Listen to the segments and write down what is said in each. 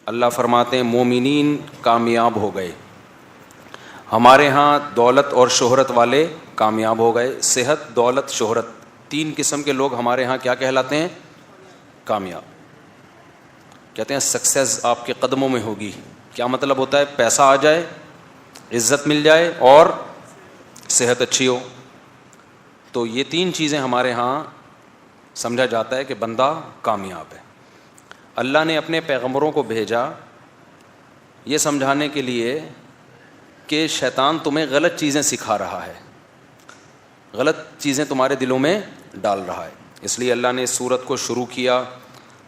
اللہ فرماتے ہیں مومنین کامیاب ہو گئے. ہمارے ہاں دولت اور شہرت والے کامیاب ہو گئے. صحت، دولت، شہرت، تین قسم کے لوگ ہمارے ہاں کیا کہلاتے ہیں؟ کامیاب. کہتے ہیں سکسیس آپ کے قدموں میں ہوگی. کیا مطلب ہوتا ہے؟ پیسہ آ جائے، عزت مل جائے اور صحت اچھی ہو. تو یہ تین چیزیں ہمارے ہاں سمجھا جاتا ہے کہ بندہ کامیاب ہے. اللہ نے اپنے پیغمبروں کو بھیجا یہ سمجھانے کے لیے کہ شیطان تمہیں غلط چیزیں سکھا رہا ہے، غلط چیزیں تمہارے دلوں میں ڈال رہا ہے. اس لیے اللہ نے اس سورت کو شروع کیا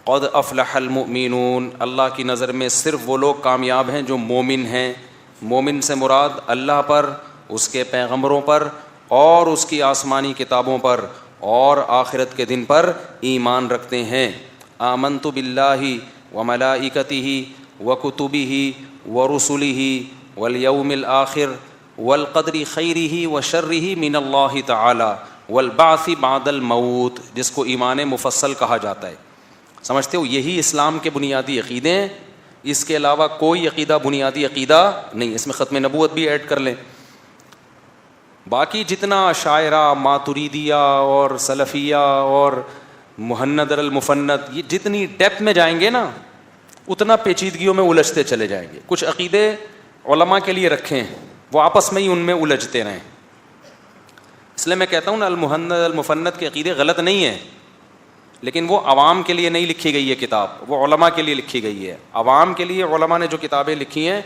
قد افلح المؤمنون. اللہ کی نظر میں صرف وہ لوگ کامیاب ہیں جو مومن ہیں. مومن سے مراد اللہ پر، اس کے پیغمبروں پر اور اس کی آسمانی کتابوں پر اور آخرت کے دن پر ایمان رکھتے ہیں. آمنت باللہ وملائکتہ وکتبہ ورسلہ والیوم الآخر والقدر خیرہ وشرہ من اللہ تعالی والبعث بعد الموت، جس کو ایمان مفصل کہا جاتا ہے. سمجھتے ہو؟ یہی اسلام کے بنیادی عقیدے ہیں. اس کے علاوہ کوئی عقیدہ بنیادی عقیدہ نہیں. اس میں ختم نبوت بھی ایڈ کر لیں. باقی جتنا شاعرہ، ماتریدیہ اور سلفیہ اور محند المفند، یہ جتنی ڈیپتھ میں جائیں گے نا اتنا پیچیدگیوں میں الجھتے چلے جائیں گے. کچھ عقیدے علماء کے لیے رکھیں، وہ آپس میں ہی ان میں الجھتے رہیں. اس لیے میں کہتا ہوں نا المحند المفند کے عقیدے غلط نہیں ہیں، لیکن وہ عوام کے لیے نہیں لکھی گئی ہے کتاب، وہ علماء کے لیے لکھی گئی ہے. عوام کے لیے علماء نے جو کتابیں لکھی ہیں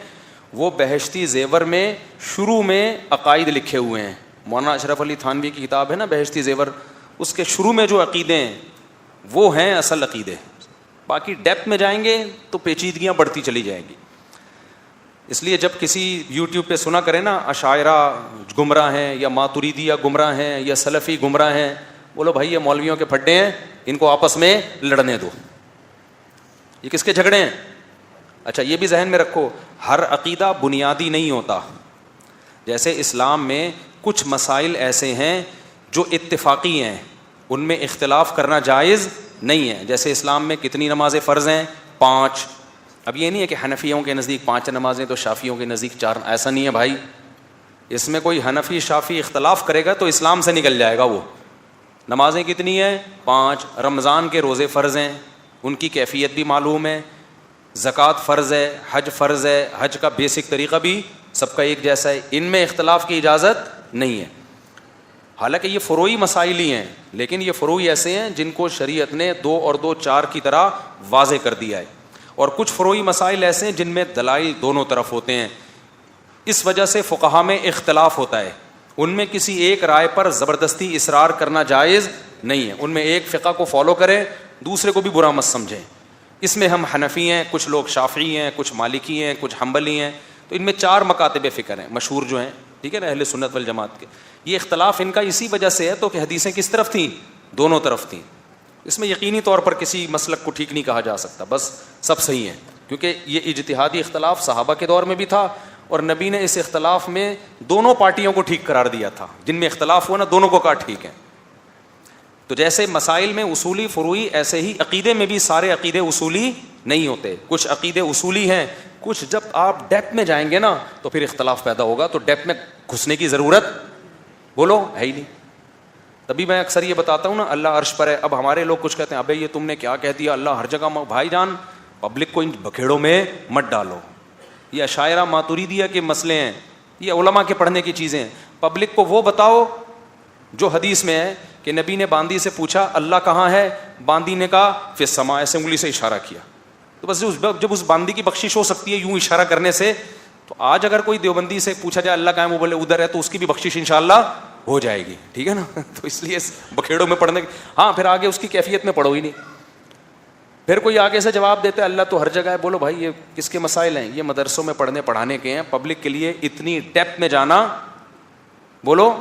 وہ بہشتی زیور میں شروع میں عقائد لکھے ہوئے ہیں. مولانا اشرف علی تھانوی کی کتاب ہے نا بہشتی زیور، اس کے شروع میں جو عقیدے ہیں وہ ہیں اصل عقیدے. باقی ڈیپتھ میں جائیں گے تو پیچیدگیاں بڑھتی چلی جائیں گی. اس لیے جب کسی یوٹیوب پہ سنا کرے نا عشاعرہ گمراہ ہیں یا ماتریدیہ گمراہ ہیں یا سلفی گمراہ ہیں، بولو بھائی یہ مولویوں کے پھڈے ہیں، ان کو آپس میں لڑنے دو. یہ کس کے جھگڑے ہیں؟ اچھا یہ بھی ذہن میں رکھو، ہر عقیدہ بنیادی نہیں ہوتا. جیسے اسلام میں کچھ مسائل ایسے ہیں جو اتفاقی ہیں، ان میں اختلاف کرنا جائز نہیں ہے. جیسے اسلام میں کتنی نمازیں فرض ہیں؟ 5. اب یہ نہیں ہے کہ حنفیوں کے نزدیک 5 نمازیں تو شافیوں کے نزدیک 4. ایسا نہیں ہے بھائی. اس میں کوئی حنفی شافی اختلاف کرے گا تو اسلام سے نکل جائے گا. وہ نمازیں کتنی ہیں؟ 5. رمضان کے روزے فرض ہیں، ان کی کیفیت بھی معلوم ہے. زکوٰۃ فرض ہے، حج فرض ہے، حج کا بیسک طریقہ بھی سب کا ایک جیسا ہے. ان میں اختلاف کی اجازت نہیں ہے. حالانکہ یہ فروعی مسائل ہی ہیں، لیکن یہ فروعی ایسے ہیں جن کو شریعت نے 2 اور 2 4 کی طرح واضح کر دیا ہے. اور کچھ فروعی مسائل ایسے ہیں جن میں دلائل دونوں طرف ہوتے ہیں. اس وجہ سے فقہا میں اختلاف ہوتا ہے. ان میں کسی ایک رائے پر زبردستی اصرار کرنا جائز نہیں ہے. ان میں ایک فقہ کو فالو کریں، دوسرے کو بھی برا مت سمجھیں. اس میں ہم حنفی ہیں، کچھ لوگ شافعی ہیں، کچھ مالکی ہیں، کچھ حنبلی ہیں. تو ان میں 4 مکاتب فکر ہیں مشہور جو ہیں، ٹھیک ہے نا، اہل سنت والجماعت کے. یہ اختلاف ان کا اسی وجہ سے ہے تو کہ حدیثیں کس طرف تھیں؟ دونوں طرف تھیں. اس میں یقینی طور پر کسی مسلک کو ٹھیک نہیں کہا جا سکتا، بس سب صحیح ہیں. کیونکہ یہ اجتہادی اختلاف صحابہ کے دور میں بھی تھا اور نبی نے اس اختلاف میں دونوں پارٹیوں کو ٹھیک قرار دیا تھا. جن میں اختلاف ہوا نا دونوں کو کہا ٹھیک ہے. تو جیسے مسائل میں اصولی فروعی، ایسے ہی عقیدے میں بھی سارے عقیدے اصولی نہیں ہوتے. کچھ عقیدے اصولی ہیں، کچھ جب آپ ڈیپتھ میں جائیں گے نا تو پھر اختلاف پیدا ہوگا. تو ڈیپتھ میں گھسنے کی ضرورت بولو ہے ہی نہیں. تبھی میں اکثر یہ بتاتا ہوں نا اللہ عرش پر ہے. اب ہمارے لوگ کچھ کہتے ہیں ابے یہ تم نے کیا کہہ دیا، اللہ ہر جگہ. بھائی جان پبلک کو ان بکھیڑوں میں مت ڈالو. یہ عشاعرہ ماتریدیہ کے مسئلے ہیں، یہ علماء کے پڑھنے کی چیزیں ہیں. پبلک کو وہ بتاؤ جو حدیث میں ہے کہ نبی نے باندی سے پوچھا اللہ کہاں ہے، باندی نے کہا فی السماء، ایسے انگلی سے اشارہ کیا. تو بس جب اس باندی کی بخشش ہو سکتی ہے یوں اشارہ کرنے سے، تو آج اگر کوئی دیوبندی سے پوچھا جائے اللہ کہاں ہے، وہ بولے ادھر ہے، تو اس کی بھی بخشش انشاءاللہ ہو جائے گی. ٹھیک ہے نا. تو اس لیے بکھیڑوں میں پڑھنے ہاں پھر آگے اس کی کیفیت میں پڑھو ہی نہیں. پھر کوئی آگے سے جواب دیتا ہے اللہ تو ہر جگہ ہے. بولو بھائی یہ کس کے مسائل ہیں؟ یہ مدرسوں میں پڑھانے کے ہیں. پبلک کے لیے اتنی ڈیپتھ میں جانا بولو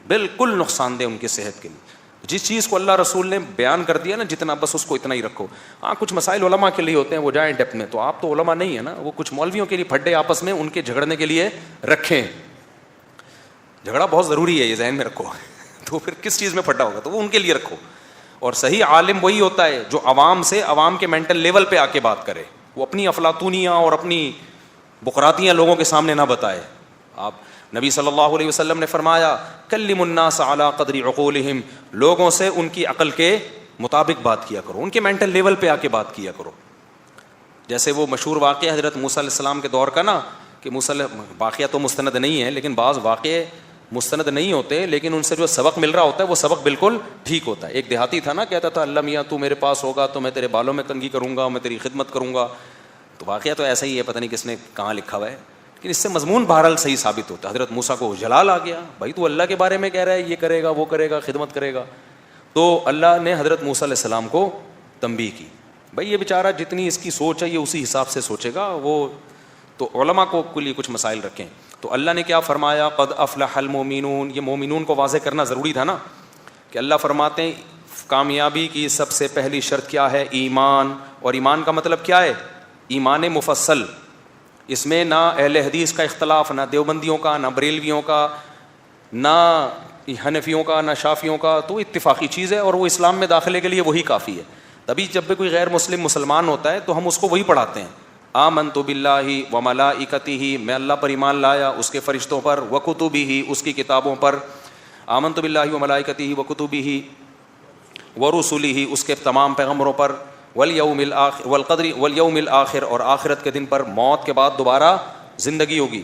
بالکل نقصان دہ ان کی صحت کے لیے. جس چیز کو اللہ رسول نے بیان کر دیا نا جتنا، بس اس کو اتنا ہی رکھو. ہاں کچھ مسائل علماء کے لیے ہوتے ہیں، وہ جائیں ڈیپتھ میں. تو آپ تو علماء نہیں ہیں نا، وہ کچھ مولویوں کے لیے پھڈے آپس میں ان کے جھگڑنے کے لیے رکھیں. جھگڑا بہت ضروری ہے، یہ ذہن میں رکھو. تو پھر کس چیز میں پھڈا ہوگا تو وہ ان کے لیے رکھو. اور صحیح عالم وہی ہوتا ہے جو عوام سے، عوام کے مینٹل لیول پہ آ کے بات کرے. وہ اپنی افلاطونیاں اور اپنی بقراتیاں لوگوں کے سامنے نہ بتائے. آپ نبی صلی اللہ علیہ وسلم نے فرمایا کلم الناس علی قدر عقولہم, لوگوں سے ان کی عقل کے مطابق بات کیا کرو, ان کے مینٹل لیول پہ آ کے بات کیا کرو. جیسے وہ مشہور واقعہ حضرت موسیٰ علیہ السلام کے دور کا نا, کہ واقعہ تو مستند نہیں ہے لیکن بعض واقعے مستند نہیں ہوتے, لیکن ان سے جو سبق مل رہا ہوتا ہے وہ سبق بالکل ٹھیک ہوتا ہے. ایک دیہاتی تھا نا, کہتا تھا اللہ میاں تو میرے پاس ہوگا تو میں تیرے بالوں میں کنگھی کروں گا, میں تیری خدمت کروں گا. تو واقعہ تو ایسا ہی ہے, پتہ نہیں کس نے کہاں لکھا ہوا ہے, لیکن اس سے مضمون بہرحال صحیح ثابت ہوتا ہے. حضرت موسیٰ کو جلال آ گیا, بھائی تو اللہ کے بارے میں کہہ رہا ہے یہ کرے گا وہ کرے گا خدمت کرے گا. تو اللہ نے حضرت موسیٰ علیہ السلام کو تنبیہ کی, بھائی یہ بیچارہ جتنی اس کی سوچ ہے یہ اسی حساب سے سوچے گا. وہ تو علماء کو کے لیے کچھ مسائل رکھیں. تو اللہ نے کیا فرمایا, قد افلح المومنون, یہ مومنون کو واضح کرنا ضروری تھا نا, کہ اللہ فرماتے ہیں کامیابی کی سب سے پہلی شرط کیا ہے, ایمان. اور ایمان کا مطلب کیا ہے, ایمان مفصل. اس میں نہ اہل حدیث کا اختلاف, نہ دیوبندیوں کا, نہ بریلویوں کا, نہ حنفیوں کا, نہ شافیوں کا, تو اتفاقی چیز ہے, اور وہ اسلام میں داخلے کے لیے وہی کافی ہے. تبھی جب بھی کوئی غیر مسلم مسلمان ہوتا ہے تو ہم اس کو وہی پڑھاتے ہیں, آمنت باللہ وملائکتہ, میں اللہ پر ایمان لایا, اس کے فرشتوں پر, وکتبہ, اس کی کتابوں پر, آمنت باللہ وملائکتہ وکتبہ ورسلہ, اس کے تمام پیغمبروں پر, والیوم الآخر والقدر والیوم الآخر, اور آخرت کے دن پر, موت کے بعد دوبارہ زندگی ہوگی.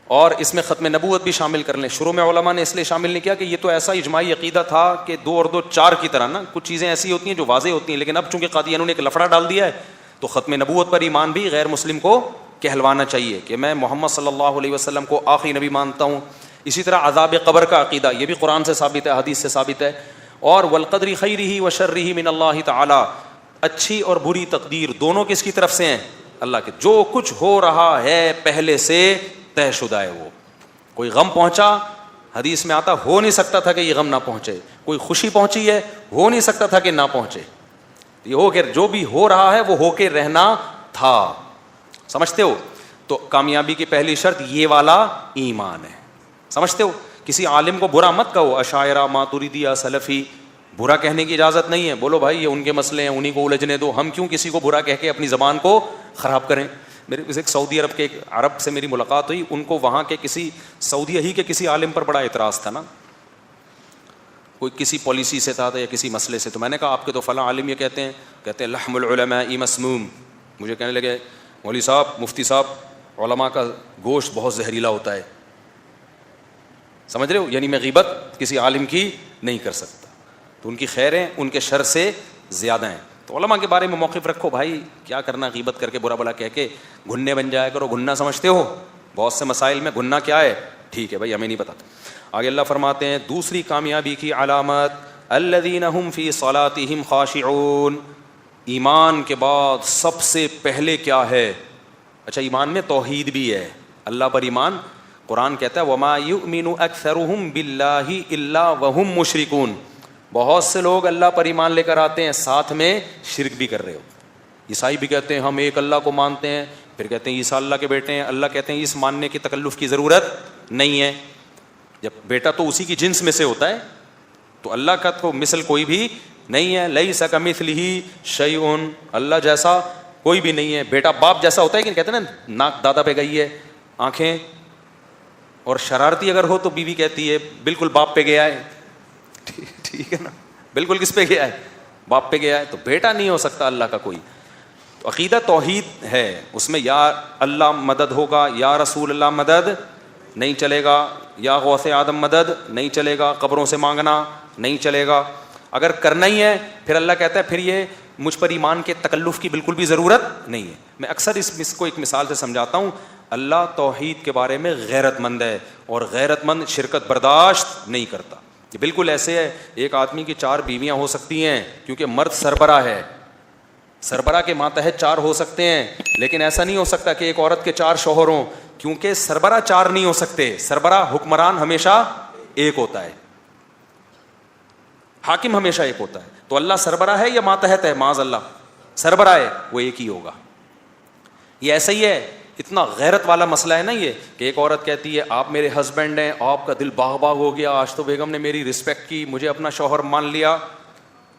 اور اس میں ختم نبوت بھی شامل کر لیں. شروع میں علماء نے اس لیے شامل نہیں کیا کہ یہ تو ایسا اجماعی عقیدہ تھا کہ 2 اور 2 4 کی طرح نا, کچھ چیزیں ایسی ہوتی ہیں جو واضح ہوتی ہیں, لیکن اب چونکہ قادیانوں نے ایک لفڑا ڈال دیا ہے تو ختم نبوت پر ایمان بھی غیر مسلم کو کہلوانا چاہیے کہ میں محمد صلی اللہ علیہ وسلم کو آخری نبی مانتا ہوں. اسی طرح عذاب قبر کا عقیدہ, یہ بھی قرآن سے ثابت ہے, حدیث سے ثابت ہے. اور والقدر خیرہ وشرہ من اللہ تعالی, اچھی اور بری تقدیر دونوں کس کی طرف سے ہیں, اللہ کے. جو کچھ ہو رہا ہے پہلے سے طے شدہ ہے. وہ کوئی غم پہنچا, حدیث میں آتا ہو نہیں سکتا تھا کہ یہ غم نہ پہنچے, کوئی خوشی پہنچی ہے ہو نہیں سکتا تھا کہ نہ پہنچے. یہ ہو کہ جو بھی ہو رہا ہے وہ ہو کے رہنا تھا. سمجھتے ہو؟ تو کامیابی کی پہلی شرط یہ والا ایمان ہے. سمجھتے ہو؟ کسی عالم کو برا مت کہو, اشاعرہ, ماتریدیہ, سلفی, برا کہنے کی اجازت نہیں ہے. بولو بھائی یہ ان کے مسئلے ہیں, انہیں کو الجھنے دو, ہم کیوں کسی کو برا کہہ کے اپنی زبان کو خراب کریں. میرے ایک سعودی عرب کے ایک عرب سے میری ملاقات ہوئی, ان کو وہاں کے کسی سعودیہ ہی کے کسی عالم پر بڑا اعتراض تھا نا, کوئی کسی پالیسی سے تھا یا کسی مسئلے سے. تو میں نے کہا آپ کے تو فلاں عالم یہ کہتے ہیں لحم العلماء مسموم. مجھے کہنے لگے مولوی صاحب, مفتی صاحب, علماء کا گوشت بہت زہریلا ہوتا ہے. سمجھ رہے ہو؟ یعنی میں غیبت کسی عالم کی نہیں کر سکتا, تو ان کی خیریں ان کے شر سے زیادہ ہیں. تو علماء کے بارے میں موقف رکھو بھائی, کیا کرنا غیبت کر کے برا بلا کہہ کے گھننے بن جایا کرو. گھننا سمجھتے ہو؟ بہت سے مسائل میں گھننا کیا ہے, ٹھیک ہے بھائی ہمیں نہیں پتا. آگے اللہ فرماتے ہیں دوسری کامیابی کی علامت, الذین هم فی صلاتہم خاشعون. ایمان کے بعد سب سے پہلے کیا ہے؟ اچھا ایمان میں توحید بھی ہے, اللہ پر ایمان. قرآن کہتا ہے وما یؤمن اکثرهم باللہ الا وهم مشرکون. بہت سے لوگ اللہ پر ایمان لے کر آتے ہیں, ساتھ میں شرک بھی کر رہے ہو. عیسائی بھی کہتے ہیں ہم ایک اللہ کو مانتے ہیں, پھر کہتے ہیں عیسیٰ اللہ کے بیٹے ہیں. اللہ کہتے ہیں اس ماننے کی تکلف کی ضرورت نہیں ہے, جب بیٹا تو اسی کی جنس میں سے ہوتا ہے, تو اللہ کا تو مثل کوئی بھی نہیں ہے. لیس کمثلہ شیء, اللہ جیسا کوئی بھی نہیں ہے. بیٹا باپ جیسا ہوتا ہے کہ کہتے ہیں نا ناک دادا پہ گئی ہے, آنکھیں, اور شرارتی اگر ہو تو بیوی کہتی ہے بالکل باپ پہ گیا ہے. ٹھیک ہے نا, بالکل کس پہ گیا ہے؟ باپ پہ گیا ہے. تو بیٹا نہیں ہو سکتا اللہ کا کوئی. تو عقیدہ توحید ہے, اس میں یا اللہ مدد ہوگا, یا رسول اللہ مدد نہیں چلے گا, یا غوث آدم مدد نہیں چلے گا, قبروں سے مانگنا نہیں چلے گا. اگر کرنا ہی ہے پھر اللہ کہتا ہے پھر یہ مجھ پر ایمان کے تکلف کی بالکل بھی ضرورت نہیں ہے. میں اکثر اس کو ایک مثال سے سمجھاتا ہوں. اللہ توحید کے بارے میں غیرت مند ہے, اور غیرت مند شرکت برداشت نہیں کرتا. یہ بالکل ایسے ہے, ایک آدمی کی 4 بیویاں ہو سکتی ہیں کیونکہ مرد سربراہ ہے, سربراہ کے ماتحت 4 ہو سکتے ہیں, لیکن ایسا نہیں ہو سکتا کہ ایک عورت کے 4 شوہر ہوں, کیونکہ سربراہ 4 نہیں ہو سکتے. سربراہ حکمران ہمیشہ ایک ہوتا ہے, حاکم ہمیشہ ایک ہوتا ہے. تو اللہ سربراہ ہے یا ماتحت ہے؟ معاذ اللہ سربراہ ہے, وہ ایک ہی ہوگا. یہ ایسا ہی ہے, اتنا غیرت والا مسئلہ ہے نا یہ, کہ ایک عورت کہتی ہے آپ میرے ہسبینڈ ہیں, آپ کا دل باغ باغ ہو گیا, آج تو بیگم نے میری رسپیکٹ کی, مجھے اپنا شوہر مان لیا.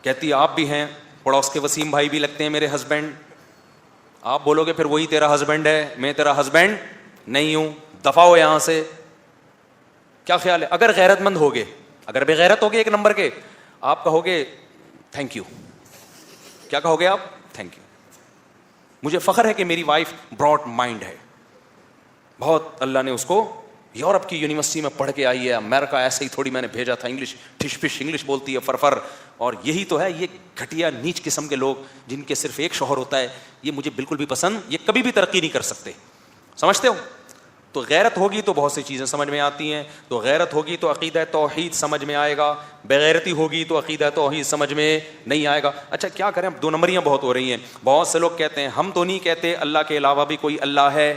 کہتی ہے آپ بھی ہیں, پڑوس کے وسیم بھائی بھی لگتے ہیں میرے ہسبینڈ. آپ بولو گے پھر وہی تیرا ہسبینڈ ہے, میں تیرا ہسبینڈ نہیں ہوں, دفع ہو یہاں سے. کیا خیال ہے؟ اگر غیرت مند ہوگے, اگر بے غیرت ہوگے ایک نمبر کے, آپ کہو گے تھینک یو. کیا کہو گے آپ؟ Thank you. مجھے فخر ہے کہ میری وائف براڈ مائنڈ ہے, بہت اللہ نے اس کو یورپ کی یونیورسٹی میں پڑھ کے آئی ہے, امریکہ ایسے ہی تھوڑی میں نے بھیجا تھا, انگلش ٹھش پش انگلش بولتی ہے فرفر. اور یہی تو ہے یہ گھٹیا نیچ قسم کے لوگ جن کے صرف ایک شوہر ہوتا ہے, یہ مجھے بالکل بھی پسند, یہ کبھی بھی ترقی نہیں کر سکتے, سمجھتے ہو؟ تو غیرت ہوگی تو بہت سی چیزیں سمجھ میں آتی ہیں. تو غیرت ہوگی تو عقیدہ توحید سمجھ میں آئے گا, بغیرتی ہوگی تو عقیدہ توحید سمجھ میں نہیں آئے گا. اچھا کیا کریں, دو نمبریاں بہت ہو رہی ہیں. بہت سے لوگ کہتے ہیں ہم تو نہیں کہتے اللہ کے علاوہ بھی کوئی اللہ ہے.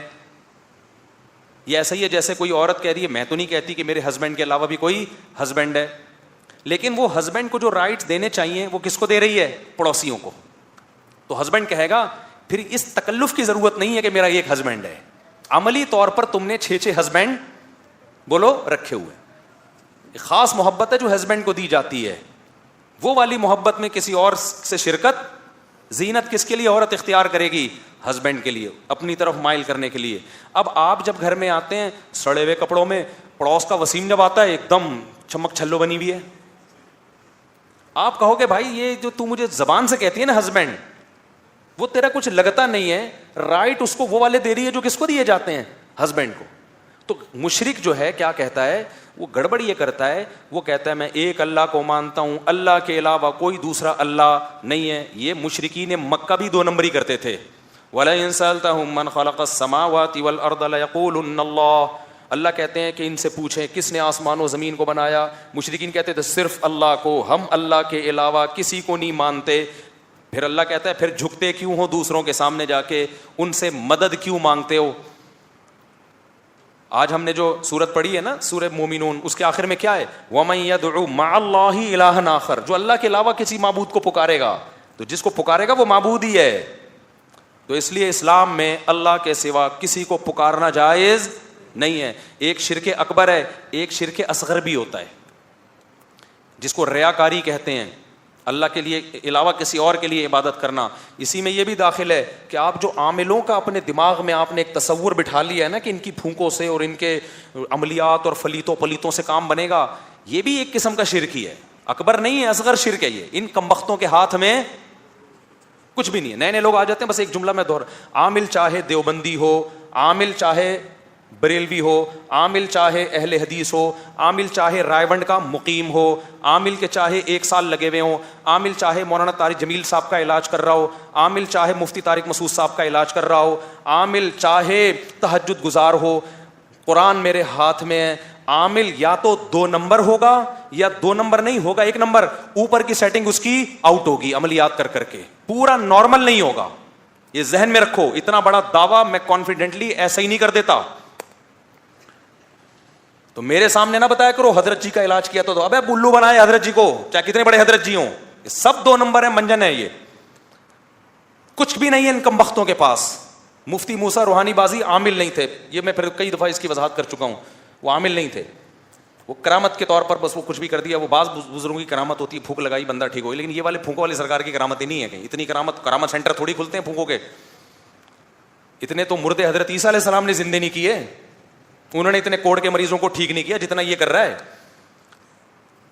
یہ ایسا ہی ہے جیسے کوئی عورت کہہ رہی ہے میں تو نہیں کہتی کہ میرے ہسبینڈ کے علاوہ بھی کوئی ہسبینڈ ہے, لیکن وہ ہسبینڈ کو جو رائٹس دینے چاہیے وہ کس کو دے رہی ہے؟ پڑوسیوں کو. تو ہسبینڈ کہے گا پھر اس تکلف کی ضرورت نہیں ہے کہ میرا ایک ہسبینڈ ہے. عملی طور پر تم نے 6 ہسبینڈ بولو رکھے ہوئے. خاص محبت ہے جو ہسبینڈ کو دی جاتی ہے, وہ والی محبت میں کسی اور سے شرکت, زینت کس کے لیے عورت اختیار کرے گی؟ ہسبینڈ کے لیے, اپنی طرف مائل کرنے کے لیے. اب آپ جب گھر میں آتے ہیں سڑے ہوئے کپڑوں میں, پڑوس کا وسیم جب آتا ہے ایک دم چمک چھلو بنی ہوئی ہے, آپ کہو گے بھائی یہ جو تو مجھے زبان سے کہتی ہے نا ہسبینڈ, وہ تیرا کچھ لگتا نہیں ہے, رائٹ اس کو وہ والے دے رہی ہے جو کس کو دیے جاتے ہیں؟ ہسبینڈ کو. تو مشرک جو ہے کیا کہتا ہے, وہ گڑبڑ یہ کرتا ہے, وہ کہتا ہے میں ایک اللہ کو مانتا ہوں, اللہ کے علاوہ کوئی دوسرا اللہ نہیں ہے. یہ مشرکین مکہ بھی 2 نمبری کرتے تھے. وَلَئِن سَأَلْتَهُم مَّنْ خَلَقَ السَّمَاوَاتِ وَالْأَرْضَ لَيَقُولُنَّ اللَّهُ. اللہ کہتے ہیں کہ ان سے پوچھیں کس نے آسمان و زمین کو بنایا. مشرکین کہتے تھے صرف اللہ کو, ہم اللہ کے علاوہ کسی کو نہیں مانتے. پھر اللہ کہتا ہے پھر جھکتے کیوں ہو دوسروں کے سامنے جا کے, ان سے مدد کیوں مانگتے ہو؟ آج ہم نے جو سورت پڑھی ہے نا سورہ مومنون, اس کے آخر میں کیا ہے؟ وَمَن يَدْعُ مَعَ اللَّهِ إِلَٰهًا آخر. جو اللہ کے علاوہ کسی معبود کو پکارے گا, تو جس کو پکارے گا وہ معبود ہی ہے. تو اس لیے اسلام میں اللہ کے سوا کسی کو پکارنا جائز نہیں ہے. ایک شرک اکبر ہے, ایک شرک اصغر بھی ہوتا ہے جس کو ریاکاری کہتے ہیں, اللہ کے لیے علاوہ کسی اور کے لیے عبادت کرنا. اسی میں یہ بھی داخل ہے کہ آپ جو عاملوں کا اپنے دماغ میں آپ نے ایک تصور بٹھا لیا ہے نا کہ ان کی پھونکوں سے اور ان کے عملیات اور فلیتوں پلیتوں سے کام بنے گا, یہ بھی ایک قسم کا شرک ہی ہے, اکبر نہیں ہے, اصغر شرک ہے. یہ ان کمبختوں کے ہاتھ میں کچھ بھی نہیں ہے. نئے نئے لوگ آ جاتے ہیں, بس ایک جملہ میں عامل چاہے دیوبندی ہو, عامل چاہے بریلوی ہو, عامل چاہے اہل حدیث ہو, عامل چاہے رائے ونڈ کا مقیم ہو, عامل کے چاہے 1 سال لگے ہوئے ہوں, عامل چاہے مولانا طارق جمیل صاحب کا علاج کر رہا ہو, عامل چاہے مفتی طارق مسعود صاحب کا علاج کر رہا ہو, عامل چاہے تہجد گزار ہو, قرآن میرے ہاتھ میں ہے. عامل یا تو 2 نمبر ہوگا یا 2 نمبر نہیں ہوگا, 1 نمبر اوپر کی سیٹنگ اس کی آؤٹ ہوگی عملیات کر کے, پورا نارمل نہیں ہوگا. یہ ذہن میں رکھو, اتنا بڑا دعویٰ میں کانفیڈنٹلی ایسا ہی نہیں کر دیتا. تو میرے سامنے نہ بتایا کرو حضرت جی کا علاج کیا تو ابے بلو بنائے حضرت جی کو, چاہے کتنے بڑے حضرت جی ہوں, یہ سب 2 نمبر ہیں, منجن ہے, یہ کچھ بھی نہیں ہے ان کمبختوں کے پاس. مفتی موسیٰ روحانی بازی عامل نہیں تھے, یہ میں پھر کئی دفعہ اس کی وضاحت کر چکا ہوں. وہ عامل نہیں تھے, وہ کرامت کے طور پر بس وہ کچھ بھی کر دیا. وہ بعض بزرگوں کی کرامت ہوتی ہے, پھونک لگائی بندہ ٹھیک ہوئی, لیکن یہ والے پھونکوں والے سرکار کی کرامت ہی نہیں ہے. کہیں اتنی کرامت سینٹر تھوڑی کھلتے ہیں پھونکوں کے. اتنے تو مردے حضرت عیسیٰ علیہ السلام نے زندے نہیں کیے, انہوں نے اتنے کوڑ کے مریضوں کو ٹھیک نہیں کیا جتنا یہ کر رہا ہے.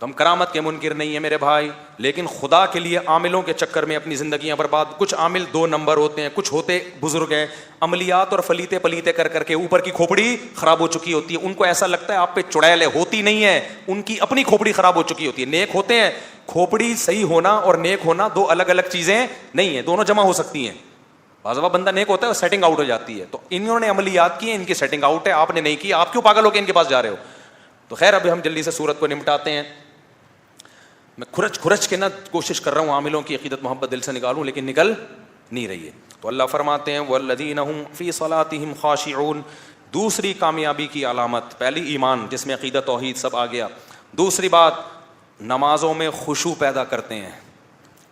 تو ہم کرامت کے منکر نہیں ہیں میرے بھائی, لیکن خدا کے لیے عاملوں کے چکر میں اپنی زندگیاں برباد. کچھ عامل 2 نمبر ہوتے ہیں, کچھ ہوتے بزرگ ہیں, عملیات اور فلیتے پلیتے کر کے اوپر کی کھوپڑی خراب ہو چکی ہوتی ہے. ان کو ایسا لگتا ہے آپ پہ چڑیل ہے, ہوتی نہیں ہے, ان کی اپنی کھوپڑی خراب ہو چکی ہوتی ہے. نیک ہوتے ہیں, کھوپڑی صحیح ہونا اور نیک ہونا 2 الگ الگ چیزیں نہیں ہیں, دونوں جمع ہو سکتی ہیں. بعض دفعہ بندہ نیک ہوتا ہے, سیٹنگ آؤٹ ہو جاتی ہے. تو انہوں نے عملیات کی ہیں, ان کی سیٹنگ آؤٹ ہے, آپ نے نہیں کی, آپ کیوں پاگل ہو کے ان کے پاس جا رہے ہو؟ تو خیر ابھی ہم جلدی سے سورت کو نمٹاتے ہیں. میں کھرچ کے نہ کوشش کر رہا ہوں عاملوں کی عقیدت محبت دل سے نکالوں, لیکن نکل نہیں رہی ہے. تو اللہ فرماتے ہیں والذین هم فی صلاتهم خاشعون. دوسری کامیابی کی علامت, پہلی ایمان جس میں عقیدت توحید سب آ گیا. دوسری بات, نمازوں میں خشوع پیدا کرتے ہیں.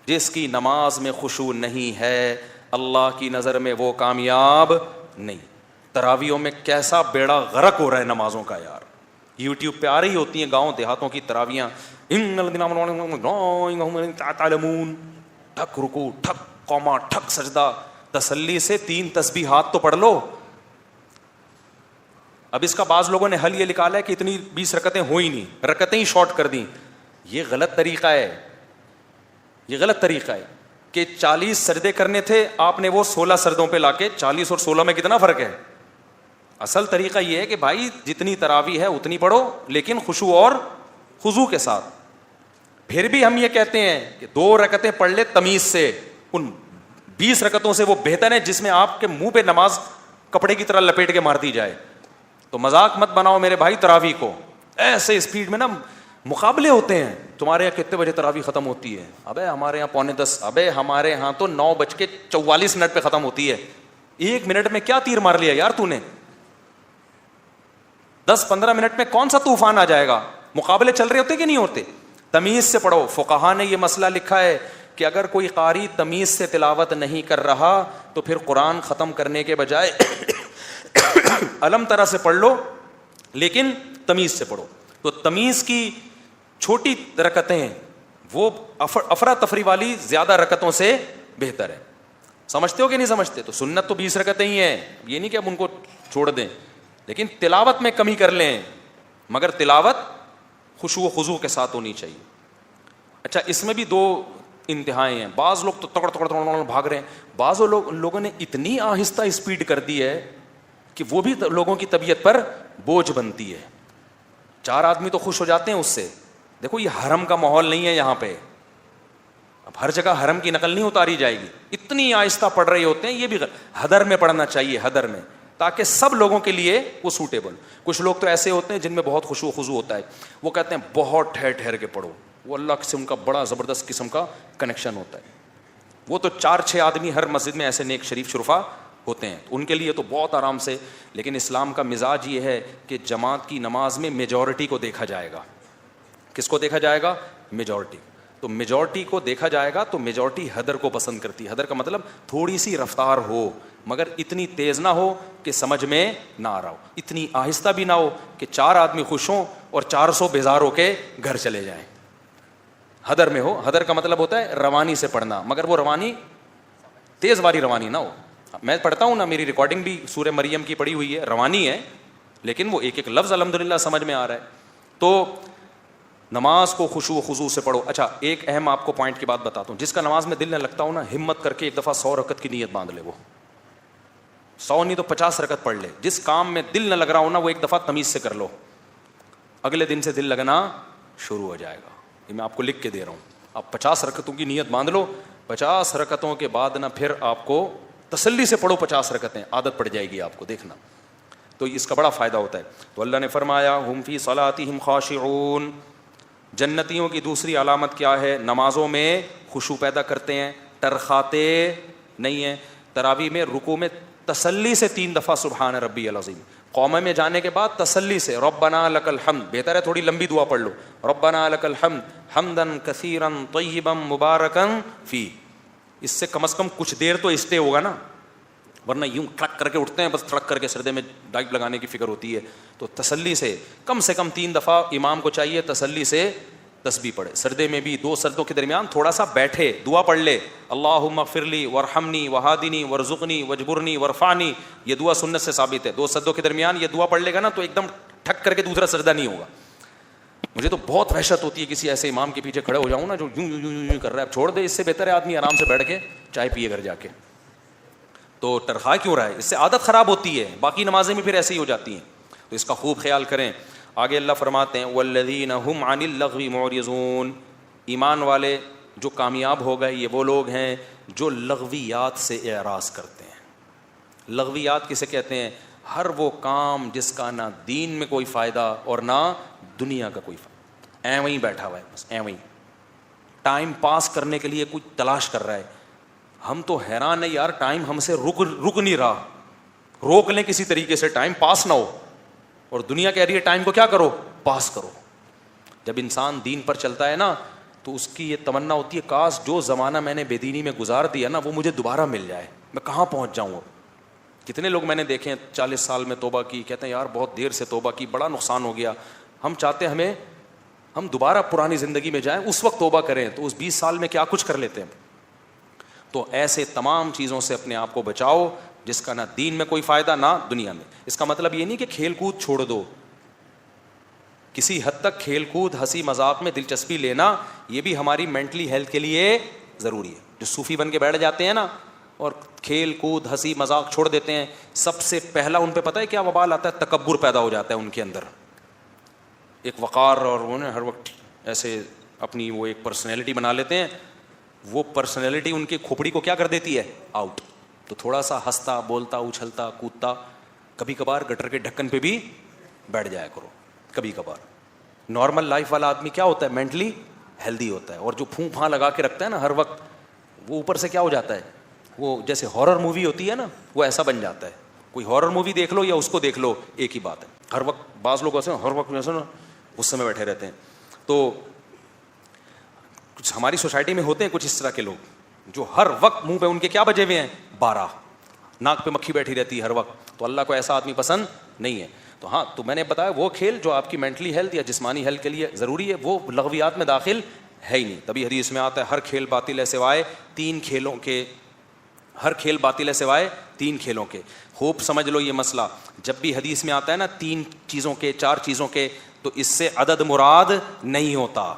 جس کی نماز میں خشوع نہیں ہے اللہ کی نظر میں وہ کامیاب نہیں. تراویحوں میں کیسا بیڑا غرق ہو رہا ہے نمازوں کا یار, یوٹیوب پہ آ رہی ہوتی ہیں گاؤں دیہاتوں کی تراویحاں, ٹھک رکوع ٹھک قوما ٹھک سجدہ, تسلی سے 3 تسبیحات تو پڑھ لو. اب اس کا بعض لوگوں نے حل یہ نکالا ہے کہ اتنی 20 رکعتیں ہو ہی نہیں, رکعتیں ہی شارٹ کر دیں. یہ غلط طریقہ ہے, یہ غلط طریقہ ہے کہ 40 سجدے کرنے تھے, آپ نے وہ 16 سجدوں پہ لا کے 40 اور 16 میں کتنا فرق ہے. اصل طریقہ یہ ہے کہ بھائی جتنی تراویح ہے اتنی پڑھو, لیکن خشوع اور خضوع کے ساتھ. پھر بھی ہم یہ کہتے ہیں کہ 2 رکعتیں پڑھ لے تمیز سے, ان 20 رکعتوں سے وہ بہتر ہے جس میں آپ کے منہ پہ نماز کپڑے کی طرح لپیٹ کے مار دی جائے. تو مذاق مت بناؤ میرے بھائی تراویح کو, ایسے اسپیڈ میں نا مقابلے ہوتے ہیں. تمہارے یہاں کتنے بجے تراویح ختم ہوتی ہے؟ ابے ہمارے یہاں 9:45. ابے ہمارے یہاں تو 9:44 پہ ختم ہوتی ہے. 1 منٹ میں کیا تیر مار لیا یار تو نے. 10-15 منٹ میں کون سا طوفان آ جائے گا. مقابلے چل رہے ہوتے کہ نہیں ہوتے. تمیز سے پڑھو. فقہا نے یہ مسئلہ لکھا ہے کہ اگر کوئی قاری تمیز سے تلاوت نہیں کر رہا تو پھر قرآن ختم کرنے کے بجائے الم طرح سے پڑھ لو, لیکن تمیز سے پڑھو. تو تمیز کی چھوٹی رکعتیں وہ افراتفری والی زیادہ رکعتوں سے بہتر ہے. سمجھتے ہو کہ نہیں سمجھتے؟ تو سنت تو 20 رکعتیں ہی ہیں, یہ نہیں کہ اب ان کو چھوڑ دیں, لیکن تلاوت میں کمی کر لیں, مگر تلاوت خشوع و خضوع کے ساتھ ہونی چاہیے. اچھا, اس میں بھی 2 انتہائیں ہیں. بعض لوگ تو تکڑ بھاگ رہے ہیں, بعض لوگوں نے اتنی آہستہ اسپیڈ کر دی ہے کہ وہ بھی لوگوں کی طبیعت پر بوجھ بنتی ہے. 4 آدمی تو خوش ہو جاتے ہیں اس سے. دیکھو یہ حرم کا ماحول نہیں ہے یہاں پہ, اب ہر جگہ حرم کی نقل نہیں اتاری جائے گی. اتنی آہستہ پڑھ رہے ہوتے ہیں, یہ بھی حدر میں پڑھنا چاہیے, حدر میں, تاکہ سب لوگوں کے لیے وہ سوٹیبل. کچھ لوگ تو ایسے ہوتے ہیں جن میں بہت خشوع و خضوع ہوتا ہے, وہ کہتے ہیں بہت ٹھہر ٹھہر کے پڑھو. وہ اللہ قسم کا بڑا زبردست قسم کا کنیکشن ہوتا ہے. وہ تو 4-6 آدمی ہر مسجد میں ایسے نیک شریف شرفا ہوتے ہیں, ان کے لیے تو بہت آرام سے. لیکن اسلام کا مزاج یہ ہے کہ جماعت کی نماز میں میجورٹی کو دیکھا جائے گا. کس کو دیکھا جائے گا؟ میجورٹی. تو میجورٹی کو دیکھا جائے گا تو میجورٹی حدر کو پسند کرتی ہے. حدر کا مطلب تھوڑی سی رفتار ہو, مگر اتنی تیز نہ ہو کہ سمجھ میں نہ آ رہا ہو, اتنی آہستہ بھی نہ ہو کہ 4 آدمی خوش ہوں اور 400 بیزار ہو کے گھر چلے جائیں. حدر میں ہو. حدر کا مطلب ہوتا ہے روانی سے پڑھنا, مگر وہ روانی تیز والی روانی نہ ہو. میں پڑھتا ہوں نا, میری ریکارڈنگ بھی سورہ مریم کی پڑھی ہوئی ہے, روانی ہے, لیکن وہ ایک لفظ الحمدللہ سمجھ میں آ رہا ہے. تو نماز کو خشوع و خضوع سے پڑھو. اچھا, ایک اہم آپ کو پوائنٹ کی بات بتاتا ہوں. جس کا نماز میں دل نہ لگتا ہو نا, ہمت کر کے ایک دفعہ 100 رکعت کی نیت باندھ لے. وہ 100 نہیں تو 50 رکعت پڑھ لے. جس کام میں دل نہ لگ رہا ہو نا, وہ ایک دفعہ تمیز سے کر لو, اگلے دن سے دل لگنا شروع ہو جائے گا. یہ میں آپ کو لکھ کے دے رہا ہوں. آپ 50 رکعتوں کی نیت باندھ لو. 50 رکعتوں کے بعد نا پھر آپ کو تسلی سے پڑھو 50 رکعتیں, عادت پڑ جائے گی آپ کو, دیکھنا. تو اس کا بڑا فائدہ ہوتا ہے. تو اللہ نے فرمایا ہم فی صلاتہم خاشعون. جنتیوں کی دوسری علامت کیا ہے؟ نمازوں میں خشوع پیدا کرتے ہیں, ٹرخاتے نہیں ہیں. تراویح میں رکوع میں تسلی سے 3 دفعہ سبحان ربی العظیم. قومہ میں جانے کے بعد تسلی سے ربنا لک الحمد. بہتر ہے تھوڑی لمبی دعا پڑھ لو, ربنا لک الحمد حمدا کثیرا طیبا مبارکا فی. اس سے کم از کم کچھ دیر تو اسٹے ہوگا نا, ورنہ یوں ٹھک کر کے اٹھتے ہیں, بس تھڑک کر کے سردے میں ڈائٹ لگانے کی فکر ہوتی ہے. تو تسلی سے کم 3 دفعہ امام کو چاہیے تسلی سے تسبیح پڑھے. سردے میں بھی 2 سردوں کے درمیان تھوڑا سا بیٹھے, دعا پڑھ لے, اللہم اغفر لی وارحمنی وہادنی وارزقنی واجبرنی وارفعنی. یہ دعا سنت سے ثابت ہے. 2 سردوں کے درمیان یہ دعا پڑھ لے گا نا تو ایک دم ٹھک کر کے دوسرا سجدہ نہیں ہوگا. مجھے تو بہت وحشت ہوتی ہے کسی ایسے امام کے پیچھے کھڑے ہو جاؤں نا جو یوں یوں یوں کر رہا ہے. چھوڑ دے, اس سے بہتر ہے آدمی آرام سے بیٹھ کے چائے پیے گھر جا کے. تو ٹرخا کیوں رہا ہے؟ اس سے عادت خراب ہوتی ہے, باقی نمازیں بھی پھر ایسے ہی ہو جاتی ہیں. تو اس کا خوب خیال کریں. آگے اللہ فرماتے ہیں والذین هم عن اللغو معرضون. ایمان والے جو کامیاب ہو گئے یہ وہ لوگ ہیں جو لغویات سے اعراض کرتے ہیں. لغویات کسے کہتے ہیں؟ ہر وہ کام جس کا نہ دین میں کوئی فائدہ اور نہ دنیا کا کوئی فائدہ. ایویں ہی بیٹھا ہوا ہے, بس ایویں ٹائم پاس کرنے کے لیے کچھ تلاش کر رہا ہے. ہم تو حیران ہے یار, ٹائم ہم سے رک نہیں رہا. روک لیں کسی طریقے سے, ٹائم پاس نہ ہو. اور دنیا کہہ رہی ہے ٹائم کو کیا کرو, پاس کرو. جب انسان دین پر چلتا ہے نا تو اس کی یہ تمنا ہوتی ہے کاش جو زمانہ میں نے بے دینی میں گزار دیا نا وہ مجھے دوبارہ مل جائے, میں کہاں پہنچ جاؤں. کتنے لوگ میں نے دیکھے ہیں 40 سال میں توبہ کی, کہتے ہیں یار بہت دیر سے توبہ کی, بڑا نقصان ہو گیا. ہم چاہتے ہیں ہم دوبارہ پرانی زندگی میں جائیں, اس وقت توبہ کریں. تو اس 20 سال میں کیا کچھ کر لیتے ہیں. تو ایسے تمام چیزوں سے اپنے آپ کو بچاؤ جس کا نہ دین میں کوئی فائدہ نہ دنیا میں. اس کا مطلب یہ نہیں کہ کھیل کود چھوڑ دو. کسی حد تک کھیل کود ہنسی مذاق میں دلچسپی لینا یہ بھی ہماری مینٹلی ہیلتھ کے لیے ضروری ہے. جو صوفی بن کے بیٹھ جاتے ہیں نا اور کھیل کود ہنسی مذاق چھوڑ دیتے ہیں, سب سے پہلا ان پہ پتہ ہے کیا وبال آتا ہے؟ تکبر پیدا ہو جاتا ہے ان کے اندر, ایک وقار, اور وہ ہر وقت ایسے اپنی وہ ایک پرسنالٹی بنا لیتے ہیں. وہ پرسنالٹی ان کی کھوپڑی کو کیا کر دیتی ہے؟ آؤٹ. تو تھوڑا سا ہنستا بولتا اچھلتا کودتا, کبھی کبھار گٹر کے ڈھکن پہ بھی بیٹھ جایا کرو کبھی کبھار. نارمل لائف والا آدمی کیا ہوتا ہے؟ مینٹلی ہیلدی ہوتا ہے. اور جو پھوں پھاں لگا کے رکھتا ہے نا ہر وقت, وہ اوپر سے کیا ہو جاتا ہے, وہ جیسے ہارر مووی ہوتی ہے نا وہ ایسا بن جاتا ہے. کوئی ہارر مووی دیکھ لو یا اس کو دیکھ لو ایک ہی بات ہے. ہر وقت بعض لوگ ایسے ہر وقت ایسے نا غصے میں بیٹھے رہتے ہیں. تو کچھ ہماری سوسائٹی میں ہوتے ہیں کچھ اس طرح کے لوگ جو ہر وقت منہ پہ ان کے کیا بجے ہوئے ہیں؟ 12, ناک پہ مکھی بیٹھی رہتی ہے ہر وقت. تو اللہ کو ایسا آدمی پسند نہیں ہے. تو ہاں, تو میں نے بتایا وہ کھیل جو آپ کی مینٹلی ہیلتھ یا جسمانی ہیلتھ کے لیے ضروری ہے وہ لغویات میں داخل ہے ہی نہیں. تبھی حدیث میں آتا ہے ہر کھیل باطل ہے سوائے 3 کھیلوں کے. ہر کھیل باطل ہے سوائے 3 کھیلوں کے. خوب سمجھ لو یہ مسئلہ. جب بھی حدیث میں آتا ہے نا 3 چیزوں کے 4 چیزوں کے, تو اس سے عدد مراد نہیں ہوتا.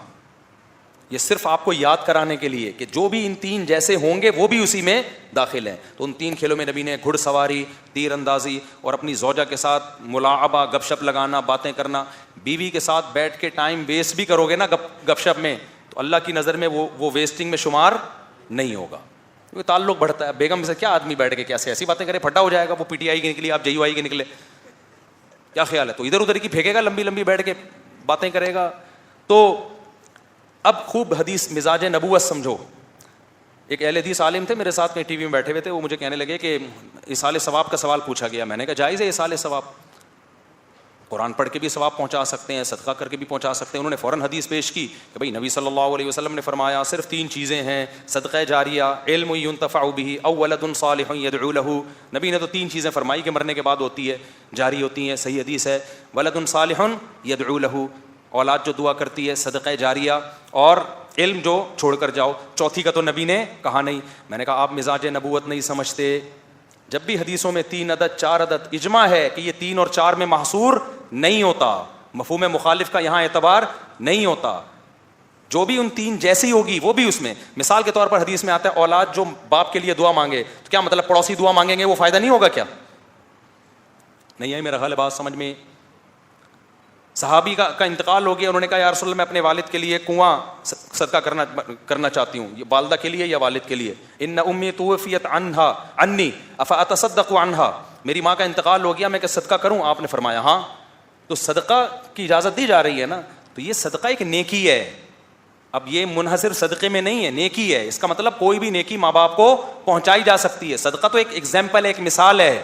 یہ صرف آپ کو یاد کرانے کے لیے کہ جو بھی ان 3 جیسے ہوں گے وہ بھی اسی میں داخل ہیں. تو ان 3 کھیلوں میں نبی نے گھڑ سواری, تیر اندازی اور اپنی زوجہ کے ساتھ ملاعبہ, گپ شپ لگانا, باتیں کرنا. بیوی کے ساتھ بیٹھ کے ٹائم ویسٹ بھی کرو گے نا گپ شپ میں, تو اللہ کی نظر میں وہ ویسٹنگ میں شمار نہیں ہوگا. کیونکہ تعلق بڑھتا ہے. بیگم سے کیا آدمی بیٹھ کے کیسے ایسی باتیں کرے, پھٹا ہو جائے گا. وہ پی ٹی آئی کے نکلی, آپ جے یو آئی کے نکلے, کیا خیال ہے؟ تو ادھر ادھر کی پھینکے گا, لمبی لمبی بیٹھ کے باتیں کرے گا. تو اب خوب حدیث مزاج نبوت سمجھو. ایک اہل حدیث عالم تھے میرے ساتھ کہیں ٹی وی میں بیٹھے ہوئے تھے. وہ مجھے کہنے لگے کہ ایصال ثواب کا سوال پوچھا گیا. میں نے کہا جائز ہے ایصال ثواب, قرآن پڑھ کے بھی ثواب پہنچا سکتے ہیں, صدقہ کر کے بھی پہنچا سکتے ہیں. انہوں نے فوراً حدیث پیش کی کہ بھائی نبی صلی اللہ علیہ وسلم نے فرمایا صرف 3 چیزیں ہیں, صدقہ جاریہ, علم ينتفع به او ولد صالح يدعو له. نبی نے تو 3 چیزیں فرمائی کہ مرنے کے بعد ہوتی ہے, جاری ہوتی ہیں. صحیح حدیث ہے, ولد صالح يدعو له, اولاد جو دعا کرتی ہے, صدقہ جاریہ, اور علم جو چھوڑ کر جاؤ. چوتھی کا تو نبی نے کہا نہیں. میں نے کہا آپ مزاج نبوت نہیں سمجھتے. جب بھی حدیثوں میں 3 عدد 4 عدد, اجماع ہے کہ یہ 3 اور 4 میں محصور نہیں ہوتا. مفہوم مخالف کا یہاں اعتبار نہیں ہوتا. جو بھی ان 3 جیسی ہوگی وہ بھی اس میں. مثال کے طور پر حدیث میں آتا ہے اولاد جو باپ کے لیے دعا مانگے, تو کیا مطلب پڑوسی دعا مانگیں گے وہ فائدہ نہیں ہوگا کیا؟ نہیں ہے میرا خیال ہے بات سمجھ میں. صحابی کا انتقال ہو گیا, انہوں نے کہا یا رسول اللہ میں اپنے والد کے لیے کنواں صدقہ کرنا چاہتی ہوں. یہ والدہ کے لیے یا والد کے لیے؟ ان امی توفیت عنی افاتصدق عنہا, میری ماں کا انتقال ہو گیا, میں کہ صدقہ کروں؟ آپ نے فرمایا ہاں. تو صدقہ کی اجازت دی جا رہی ہے نا. تو یہ صدقہ ایک نیکی ہے. اب یہ منحصر صدقے میں نہیں ہے, نیکی ہے. اس کا مطلب کوئی بھی نیکی ماں باپ کو پہنچائی جا سکتی ہے. صدقہ تو ایک ایگزامپل ہے, ایک مثال ہے.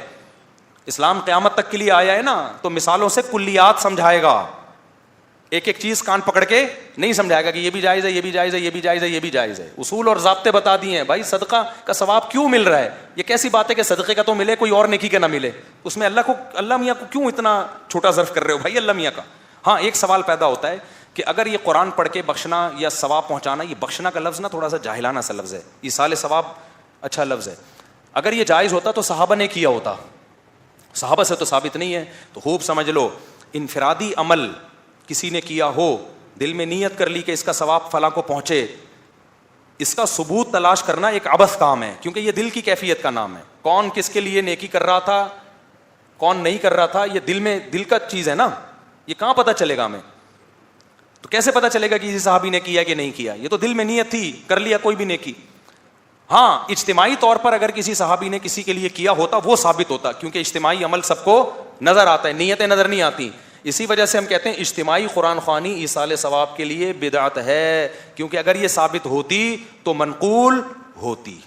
اسلام قیامت تک کے لیے آیا ہے نا, تو مثالوں سے کلیات سمجھائے گا. ایک ایک چیز کان پکڑ کے نہیں سمجھائے گا کہ یہ بھی جائز ہے, یہ بھی جائز ہے, یہ بھی جائز ہے, یہ بھی جائز ہے. اصول اور ضابطے بتا دیے ہیں. بھائی صدقہ کا ثواب کیوں مل رہا ہے؟ یہ کیسی بات ہے کہ صدقے کا تو ملے, کوئی اور نیکی کا نہ ملے؟ اس میں اللہ میاں کو کیوں اتنا چھوٹا ظرف کر رہے ہو بھائی اللہ میاں کا؟ ہاں ایک سوال پیدا ہوتا ہے کہ اگر یہ قرآن پڑھ کے بخشنا یا ثواب پہنچانا, یہ بخشنا کا لفظ نا تھوڑا سا جاہلانہ سا لفظ ہے. ایصال ثواب اچھا لفظ ہے. اگر یہ جائز ہوتا تو صحابہ نے کیا ہوتا, صحابہ سے تو ثابت نہیں ہے. تو خوب سمجھ لو, انفرادی عمل کسی نے کیا ہو, دل میں نیت کر لی کہ اس کا ثواب فلاں کو پہنچے, اس کا ثبوت تلاش کرنا ایک عبث کام ہے, کیونکہ یہ دل کی کیفیت کا نام ہے. کون کس کے لیے نیکی کر رہا تھا, کون نہیں کر رہا تھا, یہ دل کا چیز ہے نا. یہ کہاں پتہ چلے گا ہمیں؟ تو کیسے پتہ چلے گا کہ کسی صحابی نے کیا کہ نہیں کیا؟ یہ تو دل میں نیت تھی, کر لیا کوئی بھی نیکی. ہاں اجتماعی طور پر اگر کسی صحابی نے کسی کے لیے کیا ہوتا وہ ثابت ہوتا, کیونکہ اجتماعی عمل سب کو نظر آتا ہے, نیتیں نظر نہیں آتی. اسی وجہ سے ہم کہتے ہیں اجتماعی قرآن خوانی ایصال ثواب کے لیے بدعت ہے, کیونکہ اگر یہ ثابت ہوتی تو منقول ہوتی.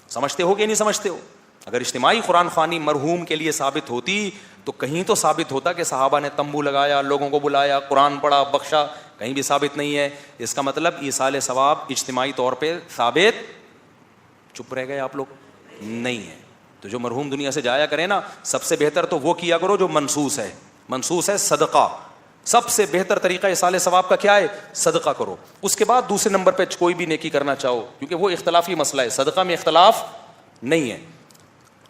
سمجھتے ہو کہ نہیں سمجھتے ہو؟ اگر اجتماعی قرآن خوانی مرحوم کے لیے ثابت ہوتی تو کہیں تو ثابت ہوتا کہ صحابہ نے تمبو لگایا, لوگوں کو بلایا, قرآن پڑھا, بخشا. کہیں بھی ثابت نہیں ہے. اس کا مطلب ایصال ثواب اجتماعی طور پہ ثابت, چپ رہ گئے آپ لوگ, نہیں ہے. تو جو مرحوم دنیا سے جایا کرے نا, سب سے بہتر تو وہ کیا کرو جو منصوص ہے. منصوص ہے صدقہ, سب سے بہتر طریقہ ایصال ثواب کا کیا ہے؟ صدقہ کرو. اس کے بعد دوسرے نمبر پہ کوئی بھی نیکی کرنا چاہو, کیونکہ وہ اختلافی مسئلہ ہے, صدقہ میں اختلاف نہیں ہے,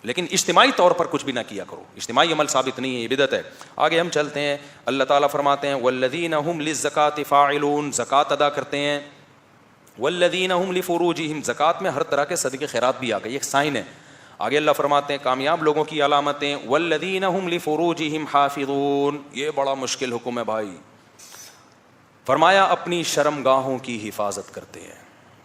لیکن اجتماعی طور پر کچھ بھی نہ کیا کرو. اجتماعی عمل ثابت نہیں ہے, یہ بدعت ہے. آگے ہم چلتے ہیں. اللہ تعالیٰ فرماتے ہیں والذین هم للزکاۃ فاعلون, زکوٰۃ ادا کرتے ہیں. والذین هم لفروجہم, زکوٰۃ میں ہر طرح کے صدقے خیرات بھی آ گئے, ایک سائن ہے. آگے اللہ فرماتے ہیں کامیاب لوگوں کی علامتیں والذین هم لفروجہم حافظون, یہ بڑا مشکل حکم ہے بھائی. فرمایا اپنی شرمگاہوں کی حفاظت کرتے ہیں.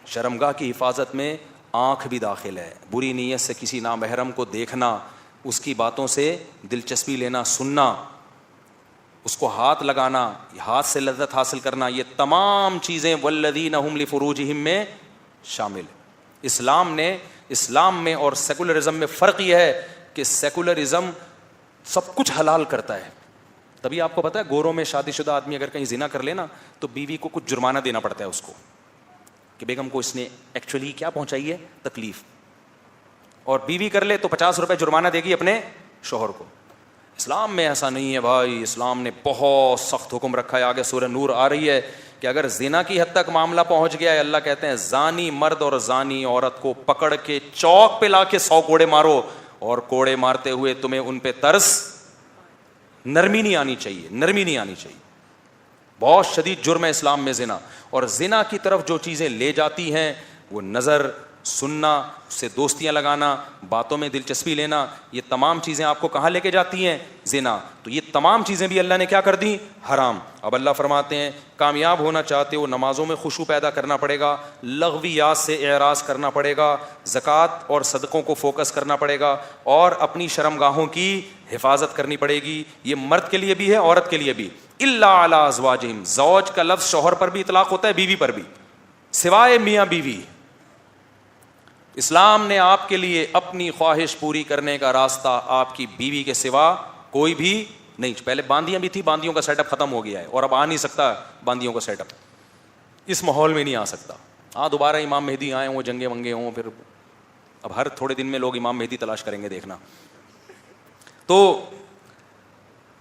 شرمگاہ کی حفاظت میں آنکھ بھی داخل ہے. بری نیت سے کسی نامحرم کو دیکھنا, اس کی باتوں سے دلچسپی لینا, سننا, اس کو ہاتھ لگانا, ہاتھ سے لذت حاصل کرنا, یہ تمام چیزیں والذین هم لفروجہم میں شامل. اسلام میں اور سیکولرزم میں فرق یہ ہے کہ سیکولرزم سب کچھ حلال کرتا ہے. تبھی آپ کو پتا ہے گوروں میں شادی شدہ آدمی اگر کہیں زنا کر لینا تو بیوی کو کچھ جرمانہ دینا پڑتا ہے اس کو, کہ بیگم کو اس نے ایکچولی کیا پہنچائی ہے, تکلیف. اور بیوی کر لے تو 50 روپے جرمانہ دے گی اپنے شوہر کو. اسلام میں ایسا نہیں ہے بھائی, اسلام نے بہت سخت حکم رکھا ہے. آگے سورہ نور آ رہی ہے کہ اگر زنا کی حد تک معاملہ پہنچ گیا ہے, اللہ کہتے ہیں زانی مرد اور زانی عورت کو پکڑ کے چوک پہ لا کے 100 کوڑے مارو, اور کوڑے مارتے ہوئے تمہیں ان پہ ترس, نرمی نہیں آنی چاہیے, نرمی نہیں آنی چاہیے. بہت شدید جرم ہے اسلام میں زنا. اور زنا کی طرف جو چیزیں لے جاتی ہیں وہ نظر, سننا, اس سے دوستیاں لگانا, باتوں میں دلچسپی لینا, یہ تمام چیزیں آپ کو کہاں لے کے جاتی ہیں؟ زنا. تو یہ تمام چیزیں بھی اللہ نے کیا کر دی؟ حرام. اب اللہ فرماتے ہیں کامیاب ہونا چاہتے ہو نمازوں میں خشوع پیدا کرنا پڑے گا, لغویات سے اعراض کرنا پڑے گا, زکوٰۃ اور صدقوں کو فوکس کرنا پڑے گا, اور اپنی شرمگاہوں کی حفاظت کرنی پڑے گی. یہ مرد کے لیے بھی ہے, عورت کے لیے بھی. الا علی ازواجہم, زوج کا لفظ شوہر پر بھی اطلاق ہوتا ہے, بیوی پر بھی, سوائے میاں بیوی. اسلام نے آپ کے لیے اپنی خواہش پوری کرنے کا راستہ آپ کی بیوی کے سوا کوئی بھی نہیں. پہلے باندیاں بھی تھی, باندیوں کا سیٹ اپ ختم ہو گیا ہے, اور اب آ نہیں سکتا باندیوں کا سیٹ اپ, اس ماحول میں نہیں آ سکتا. ہاں دوبارہ امام مہدی آئے ہوں, جنگیں ونگے ہوں, پھر اب ہر تھوڑے دن میں لوگ امام مہدی تلاش کریں گے, دیکھنا. تو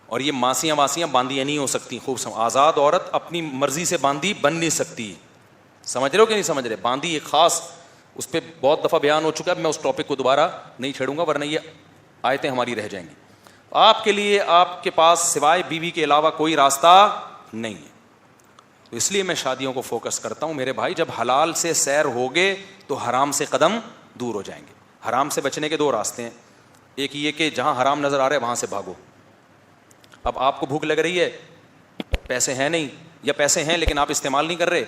اور یہ ماسیاں واسیاں باندیاں نہیں ہو سکتی. خوب آزاد عورت اپنی مرضی سے باندی بن نہیں سکتی. سمجھ رہے ہو کہ نہیں سمجھ رہے؟ باندی ایک خاص, اس پہ بہت دفعہ بیان ہو چکا ہے, میں اس ٹاپک کو دوبارہ نہیں چھیڑوں گا ورنہ یہ آیتیں ہماری رہ جائیں گی. آپ کے لیے آپ کے پاس سوائے بیوی کے علاوہ کوئی راستہ نہیں ہے. تو اس لیے میں شادیوں کو فوکس کرتا ہوں میرے بھائی. جب حلال سے سیر ہوگے تو حرام سے قدم دور ہو جائیں گے. حرام سے بچنے کے 2 راستے ہیں. ایک یہ کہ جہاں حرام نظر آ رہا ہے وہاں سے بھاگو. اب آپ کو بھوک لگ رہی ہے, پیسے ہیں نہیں, یا پیسے ہیں لیکن آپ استعمال نہیں کر رہے,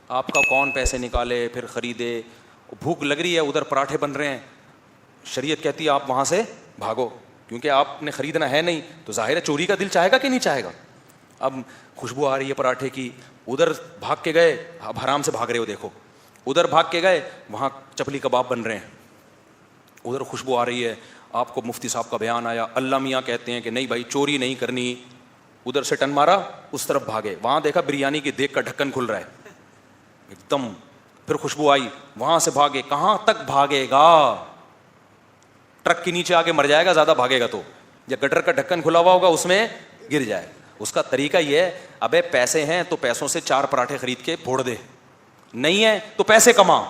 آپ کا کون پیسے نکالے پھر خریدے. بھوک لگ رہی ہے, ادھر پراٹھے بن رہے ہیں, شریعت کہتی ہے آپ وہاں سے بھاگو, کیونکہ آپ نے خریدنا ہے نہیں. تو ظاہر ہے چوری کا دل چاہے گا کہ نہیں چاہے گا. اب خوشبو آ رہی ہے پراٹھے کی, ادھر بھاگ کے گئے, اب حرام سے بھاگ رہے ہو, دیکھو ادھر بھاگ کے گئے, وہاں چپلی کباب بن رہے ہیں, ادھر خوشبو آ رہی ہے, آپ کو مفتی صاحب کا بیان آیا, اللہ میاں کہتے ہیں کہ نہیں بھائی چوری نہیں کرنی, ادھر سے ٹن مارا, اس طرف بھاگے, وہاں دیکھا بریانی کی دیگ کا ڈھکن کھل رہا ہے ایک دم, پھر خوشبو آئی, وہاں سے بھاگے. کہاں تک بھاگے گا؟ ٹرک کے نیچے آگے مر جائے گا زیادہ بھاگے گا تو, یا گٹر کا ڈھکن کھلا ہوا ہوگا اس میں گر جائے. اس کا طریقہ یہ ہے, ابے پیسے ہیں تو پیسوں سے 4 پراٹھے خرید کے پھوڑ دے, نہیں ہے تو پیسے کما.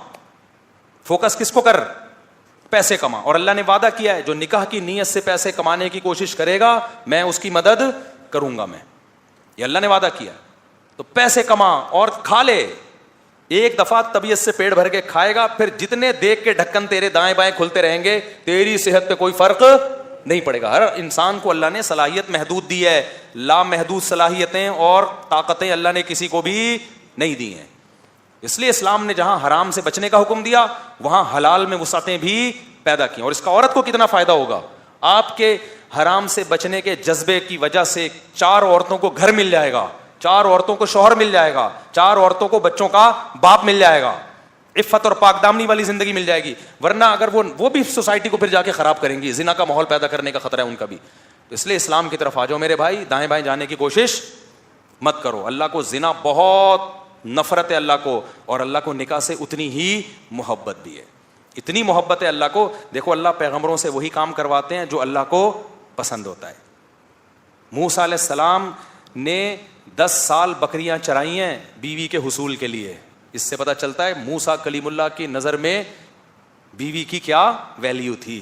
فوکس کس کو کر؟ پیسے کما. اور اللہ نے وعدہ کیا ہے جو نکاح کی نیت سے پیسے کمانے کی کوشش کرے گا میں اس کی مدد کروں گا. میں یہ اللہ نے وعدہ کیا. تو پیسے کما اور کھا لے. ایک دفعہ طبیعت سے پیٹ بھر کے کھائے گا, پھر جتنے دیکھ کے ڈھکن تیرے دائیں بائیں کھلتے رہیں گے, تیری صحت پہ کوئی فرق نہیں پڑے گا. ہر انسان کو اللہ نے صلاحیت محدود دی ہے, لامحدود صلاحیتیں اور طاقتیں اللہ نے کسی کو بھی نہیں دی ہیں. اس لیے اسلام نے جہاں حرام سے بچنے کا حکم دیا وہاں حلال میں وسعتیں بھی پیدا کی. اور اس کا عورت کو کتنا فائدہ ہوگا؟ آپ کے حرام سے بچنے کے جذبے کی وجہ سے 4 عورتوں کو گھر مل جائے گا, 4 عورتوں کو شوہر مل جائے گا, 4 عورتوں کو بچوں کا باپ مل جائے گا, عفت اور پاک دامنی والی زندگی مل جائے گی. ورنہ اگر وہ بھی سوسائٹی کو پھر جا کے خراب کریں گی, زنا کا ماحول پیدا کرنے کا خطرہ ہے ان کا بھی. اس لیے اسلام کی طرف آ جاؤ میرے بھائی, دائیں بائیں جانے کی کوشش مت کرو. اللہ کو زنا بہت نفرت ہے اللہ کو, اور اللہ کو نکاح سے اتنی ہی محبت بھی ہے, اتنی محبت ہے اللہ کو. دیکھو اللہ پیغمبروں سے وہی کام کرواتے ہیں جو اللہ کو پسند ہوتا ہے. موسیٰ علیہ السلام نے 10 سال بکریاں چرائی ہیں بیوی کے حصول کے لیے. اس سے پتہ چلتا ہے موسیٰ کلیم اللہ کی نظر میں بیوی کی کیا ویلیو تھی.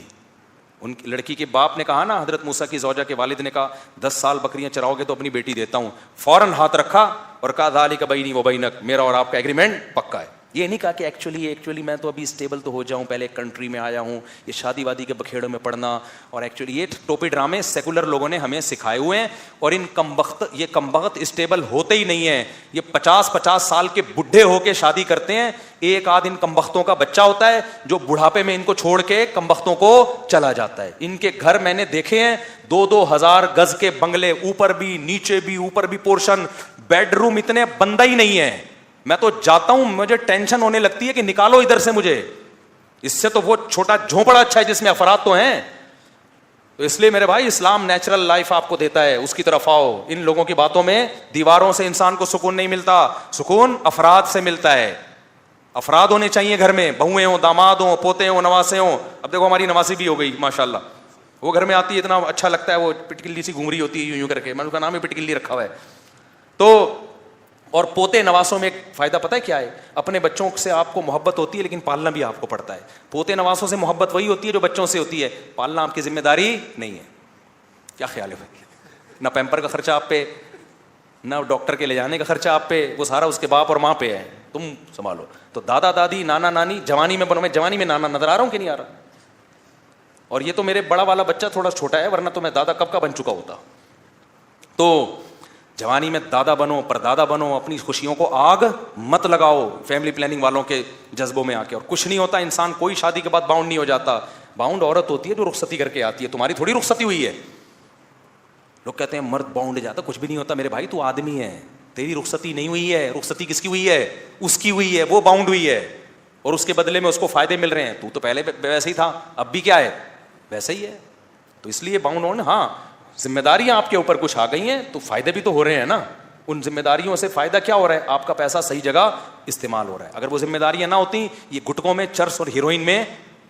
ان کی لڑکی کے باپ نے کہا نا, حضرت موسیٰ کی زوجہ کے والد نے کہا 10 سال بکریاں چراؤ گے تو اپنی بیٹی دیتا ہوں. فوراً ہاتھ رکھا اور کہا ذالک بینی و بینک, میرا اور آپ کا ایگریمنٹ پکا ہے. یہ نہیں کہا کہ ایکچولی میں تو ابھی اسٹیبل تو ہو جاؤں, پہلے ایک کنٹری میں آیا ہوں, یہ شادی وادی کے بکھیڑوں میں پڑنا, اور ایکچولی یہ ٹوپی ڈرامے سیکولر لوگوں نے ہمیں سکھائے ہوئے ہیں, اور ان کمبخت اسٹیبل ہوتے ہی نہیں ہیں. یہ 50 سال کے بڈھے ہو کے شادی کرتے ہیں. ایک آدھ ان کمبختوں کا بچہ ہوتا ہے جو بڑھاپے میں ان کو چھوڑ کے کمبختوں کو چلا جاتا ہے. ان کے گھر میں نے دیکھے ہیں 2,000 گز کے بنگلے, اوپر بھی نیچے بھی, اوپر بھی پورشن, بیڈ روم اتنے بندہ ہی نہیں ہے. میں تو جاتا ہوں مجھے ٹینشن ہونے لگتی ہے کہ نکالو ادھر سے مجھے, اس سے تو وہ چھوٹا جھونپڑا اچھا ہے جس میں افراد تو ہیں. تو اس لیے میرے بھائی اسلام نیچرل لائف آپ کو دیتا ہے, اس کی طرف آؤ. ان لوگوں کی باتوں میں دیواروں سے انسان کو سکون نہیں ملتا, سکون افراد سے ملتا ہے. افراد ہونے چاہیے گھر میں, بہویں ہوں, داماد ہوں, پوتے ہوں, نواسے ہوں. اب دیکھو ہماری نواسی بھی ہو گئی ماشاءاللہ, وہ گھر میں آتی ہے اتنا اچھا لگتا ہے, وہ پٹکلی سی گھوم رہی ہوتی ہے یوں کر کے, میں نے اس کا نام ہی پٹکلی رکھا ہوا ہے. تو اور پوتے نواسوں میں ایک فائدہ پتہ ہے کیا ہے, اپنے بچوں سے آپ کو محبت ہوتی ہے لیکن پالنا بھی آپ کو پڑتا ہے. پوتے نواسوں سے محبت وہی ہوتی ہے جو بچوں سے ہوتی ہے, پالنا آپ کی ذمہ داری نہیں ہے. کیا خیال ہے بھائی؟ نہ پیمپر کا خرچہ آپ پہ, نہ ڈاکٹر کے لے جانے کا خرچہ آپ پہ, وہ سارا اس کے باپ اور ماں پہ ہے, تم سنبھالو. تو دادا دادی نانا نانی جوانی میں بنو, میں جوانی میں نانا نظر آ رہا ہوں کہ نہیں آ رہا؟ اور یہ تو میرے بڑا والا بچہ تھوڑا چھوٹا ہے, ورنہ تو میں دادا کب کا بن چکا ہوتا. تو جوانی میں دادا بنو, پردادا بنو, اپنی خوشیوں کو آگ مت لگاؤ فیملی پلاننگ والوں کے جذبوں میں آ کے. اور کچھ نہیں ہوتا, انسان کوئی شادی کے بعد باؤنڈ نہیں ہو جاتا. باؤنڈ عورت ہوتی ہے جو رخصتی کر کے آتی ہے, تمہاری تھوڑی رخصتی ہوئی ہے. لوگ کہتے ہیں مرد باؤنڈ جاتا, کچھ بھی نہیں ہوتا میرے بھائی, تو آدمی ہے, تیری رخصتی نہیں ہوئی ہے. رخصتی کس کی ہوئی ہے؟ اس کی ہوئی ہے, وہ باؤنڈ ہوئی ہے, اور اس کے بدلے میں اس کو فائدے مل رہے ہیں. تو پہلے ویسے ہی تھا, اب بھی کیا ہے, ویسے ہی ہے. تو اس لیے باؤنڈ ہونا, ہاں ذمہ داریاں آپ کے اوپر کچھ آ گئی ہیں تو فائدے بھی تو ہو رہے ہیں نا. ان ذمہ داریوں سے فائدہ کیا ہو رہا ہے, آپ کا پیسہ صحیح جگہ استعمال ہو رہا ہے. اگر وہ ذمہ داریاں نہ ہوتی, یہ گٹکوں میں, چرس اور ہیروئن میں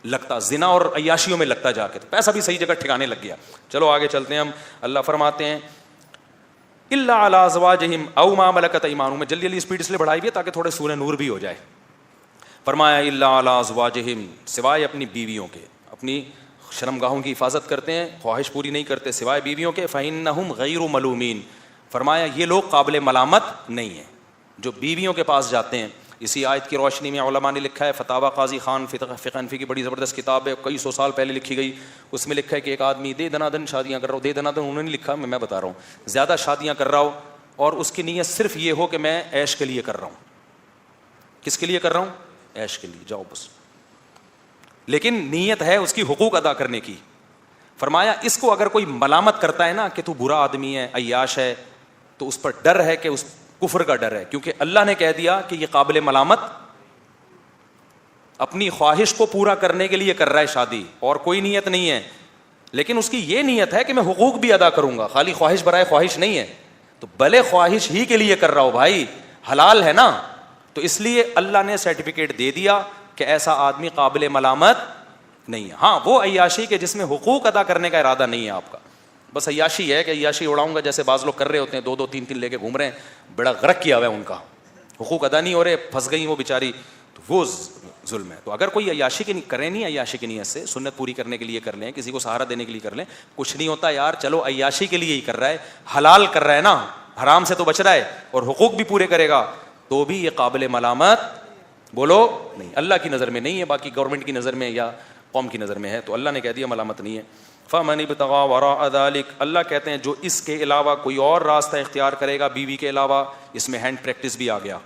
لگتا, زنا اور عیاشیوں میں لگتا جا کے, تو پیسہ بھی صحیح جگہ ٹھکانے لگ گیا. چلو آگے چلتے ہیں ہم. اللہ فرماتے ہیں الا علی ازواجہم او ما ملکت ایمانہم. میں جلدی اسپیڈ اس لیے بڑھائی بھی ہے تاکہ تھوڑے سورہ نور بھی ہو جائے. فرمایا الا علی ازواجہم, سوائے اپنی بیویوں کے, اپنی شرمگاہوں کی حفاظت کرتے ہیں, خواہش پوری نہیں کرتے سوائے بیویوں کے. فإنہم غیر ملومین, فرمایا یہ لوگ قابل ملامت نہیں ہیں جو بیویوں کے پاس جاتے ہیں. اسی آیت کی روشنی میں علماء نے لکھا ہے, فتاوی قاضی خان فقہ حنفی کی بڑی زبردست کتاب ہے, کئی سو سال پہلے لکھی گئی. اس میں لکھا ہے کہ ایک آدمی دے دنا دن شادیاں کر رہا ہو, دے دنا دن انہوں نے لکھا, میں بتا رہا ہوں, زیادہ شادیاں کر رہا ہو اور اس کی نیت صرف یہ ہو کہ میں عیش کے لیے کر رہا ہوں. کس کے لیے کر رہا ہوں؟ عیش کے لیے. جاؤ بس, لیکن نیت ہے اس کی حقوق ادا کرنے کی. فرمایا اس کو اگر کوئی ملامت کرتا ہے نا کہ تو برا آدمی ہے, عیاش ہے, تو اس پر ڈر ہے کہ اس کفر کا ڈر ہے, کیونکہ اللہ نے کہہ دیا کہ یہ قابل ملامت, اپنی خواہش کو پورا کرنے کے لیے کر رہا ہے شادی, اور کوئی نیت نہیں ہے. لیکن اس کی یہ نیت ہے کہ میں حقوق بھی ادا کروں گا, خالی خواہش برائے خواہش نہیں ہے. تو بھلے خواہش ہی کے لیے کر رہا ہو بھائی, حلال ہے نا. تو اس لیے اللہ نے سرٹیفکیٹ دے دیا کہ ایسا آدمی قابل ملامت نہیں ہے. ہاں وہ عیاشی کے جس میں حقوق ادا کرنے کا ارادہ نہیں ہے آپ کا, بس عیاشی ہے کہ عیاشی اڑاؤں گا, جیسے بعض لوگ کر رہے ہوتے ہیں, 2 3 لے کے گھوم رہے ہیں, بڑا غرق کیا ہوا ہے ان کا, حقوق ادا نہیں ہو رہے, پھنس گئی وہ بیچاری, تو وہ ظلم ہے. تو اگر کوئی عیاشی کے کرے نہیں, عیاشی کی نیت سے سنت پوری کرنے کے لیے کر لیں, کسی کو سہارا دینے کے لیے کر لیں, کچھ نہیں ہوتا یار, چلو عیاشی کے لیے ہی کر رہا ہے, حلال کر رہا ہے نا, حرام سے تو بچ رہا ہے اور حقوق بھی پورے کرے گا, تو بھی یہ قابل ملامت بولو نہیں, اللہ کی نظر میں نہیں ہے, باقی گورنمنٹ کی نظر میں یا قوم کی نظر میں ہے, تو اللہ نے کہہ دیا ملامت نہیں ہے. فَمَنِ ابْتَغَىٰ وَرَاءَ ذَلِكَ, اللہ کہتے ہیں جو اس کے علاوہ کوئی اور راستہ اختیار کرے گا بیوی کے علاوہ. اس میں ہینڈ پریکٹس بھی آ گیا,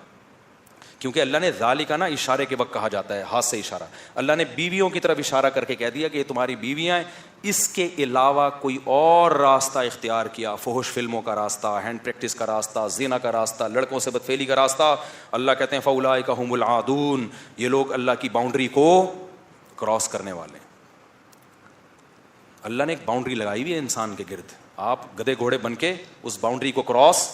کیونکہ اللہ نے ذالک نا اشارے کے وقت کہا جاتا ہے, ہاتھ سے اشارہ. اللہ نے بیویوں کی طرف اشارہ کر کے کہہ دیا کہ یہ تمہاری بیویاں ہیں, اس کے علاوہ کوئی اور راستہ اختیار کیا, فحش فلموں کا راستہ, ہینڈ پریکٹس کا راستہ, زنا کا راستہ, لڑکوں سے بدفعلی کا راستہ, اللہ کہتے ہیں فَأُولَٰئِكَ هُمُ الْعَادُونَ, یہ لوگ اللہ کی باؤنڈری کو کراس کرنے والے ہیں. اللہ نے ایک باؤنڈری لگائی ہوئی ہے انسان کے گرد, آپ گدھے گھوڑے بن کے اس باؤنڈری کو کراس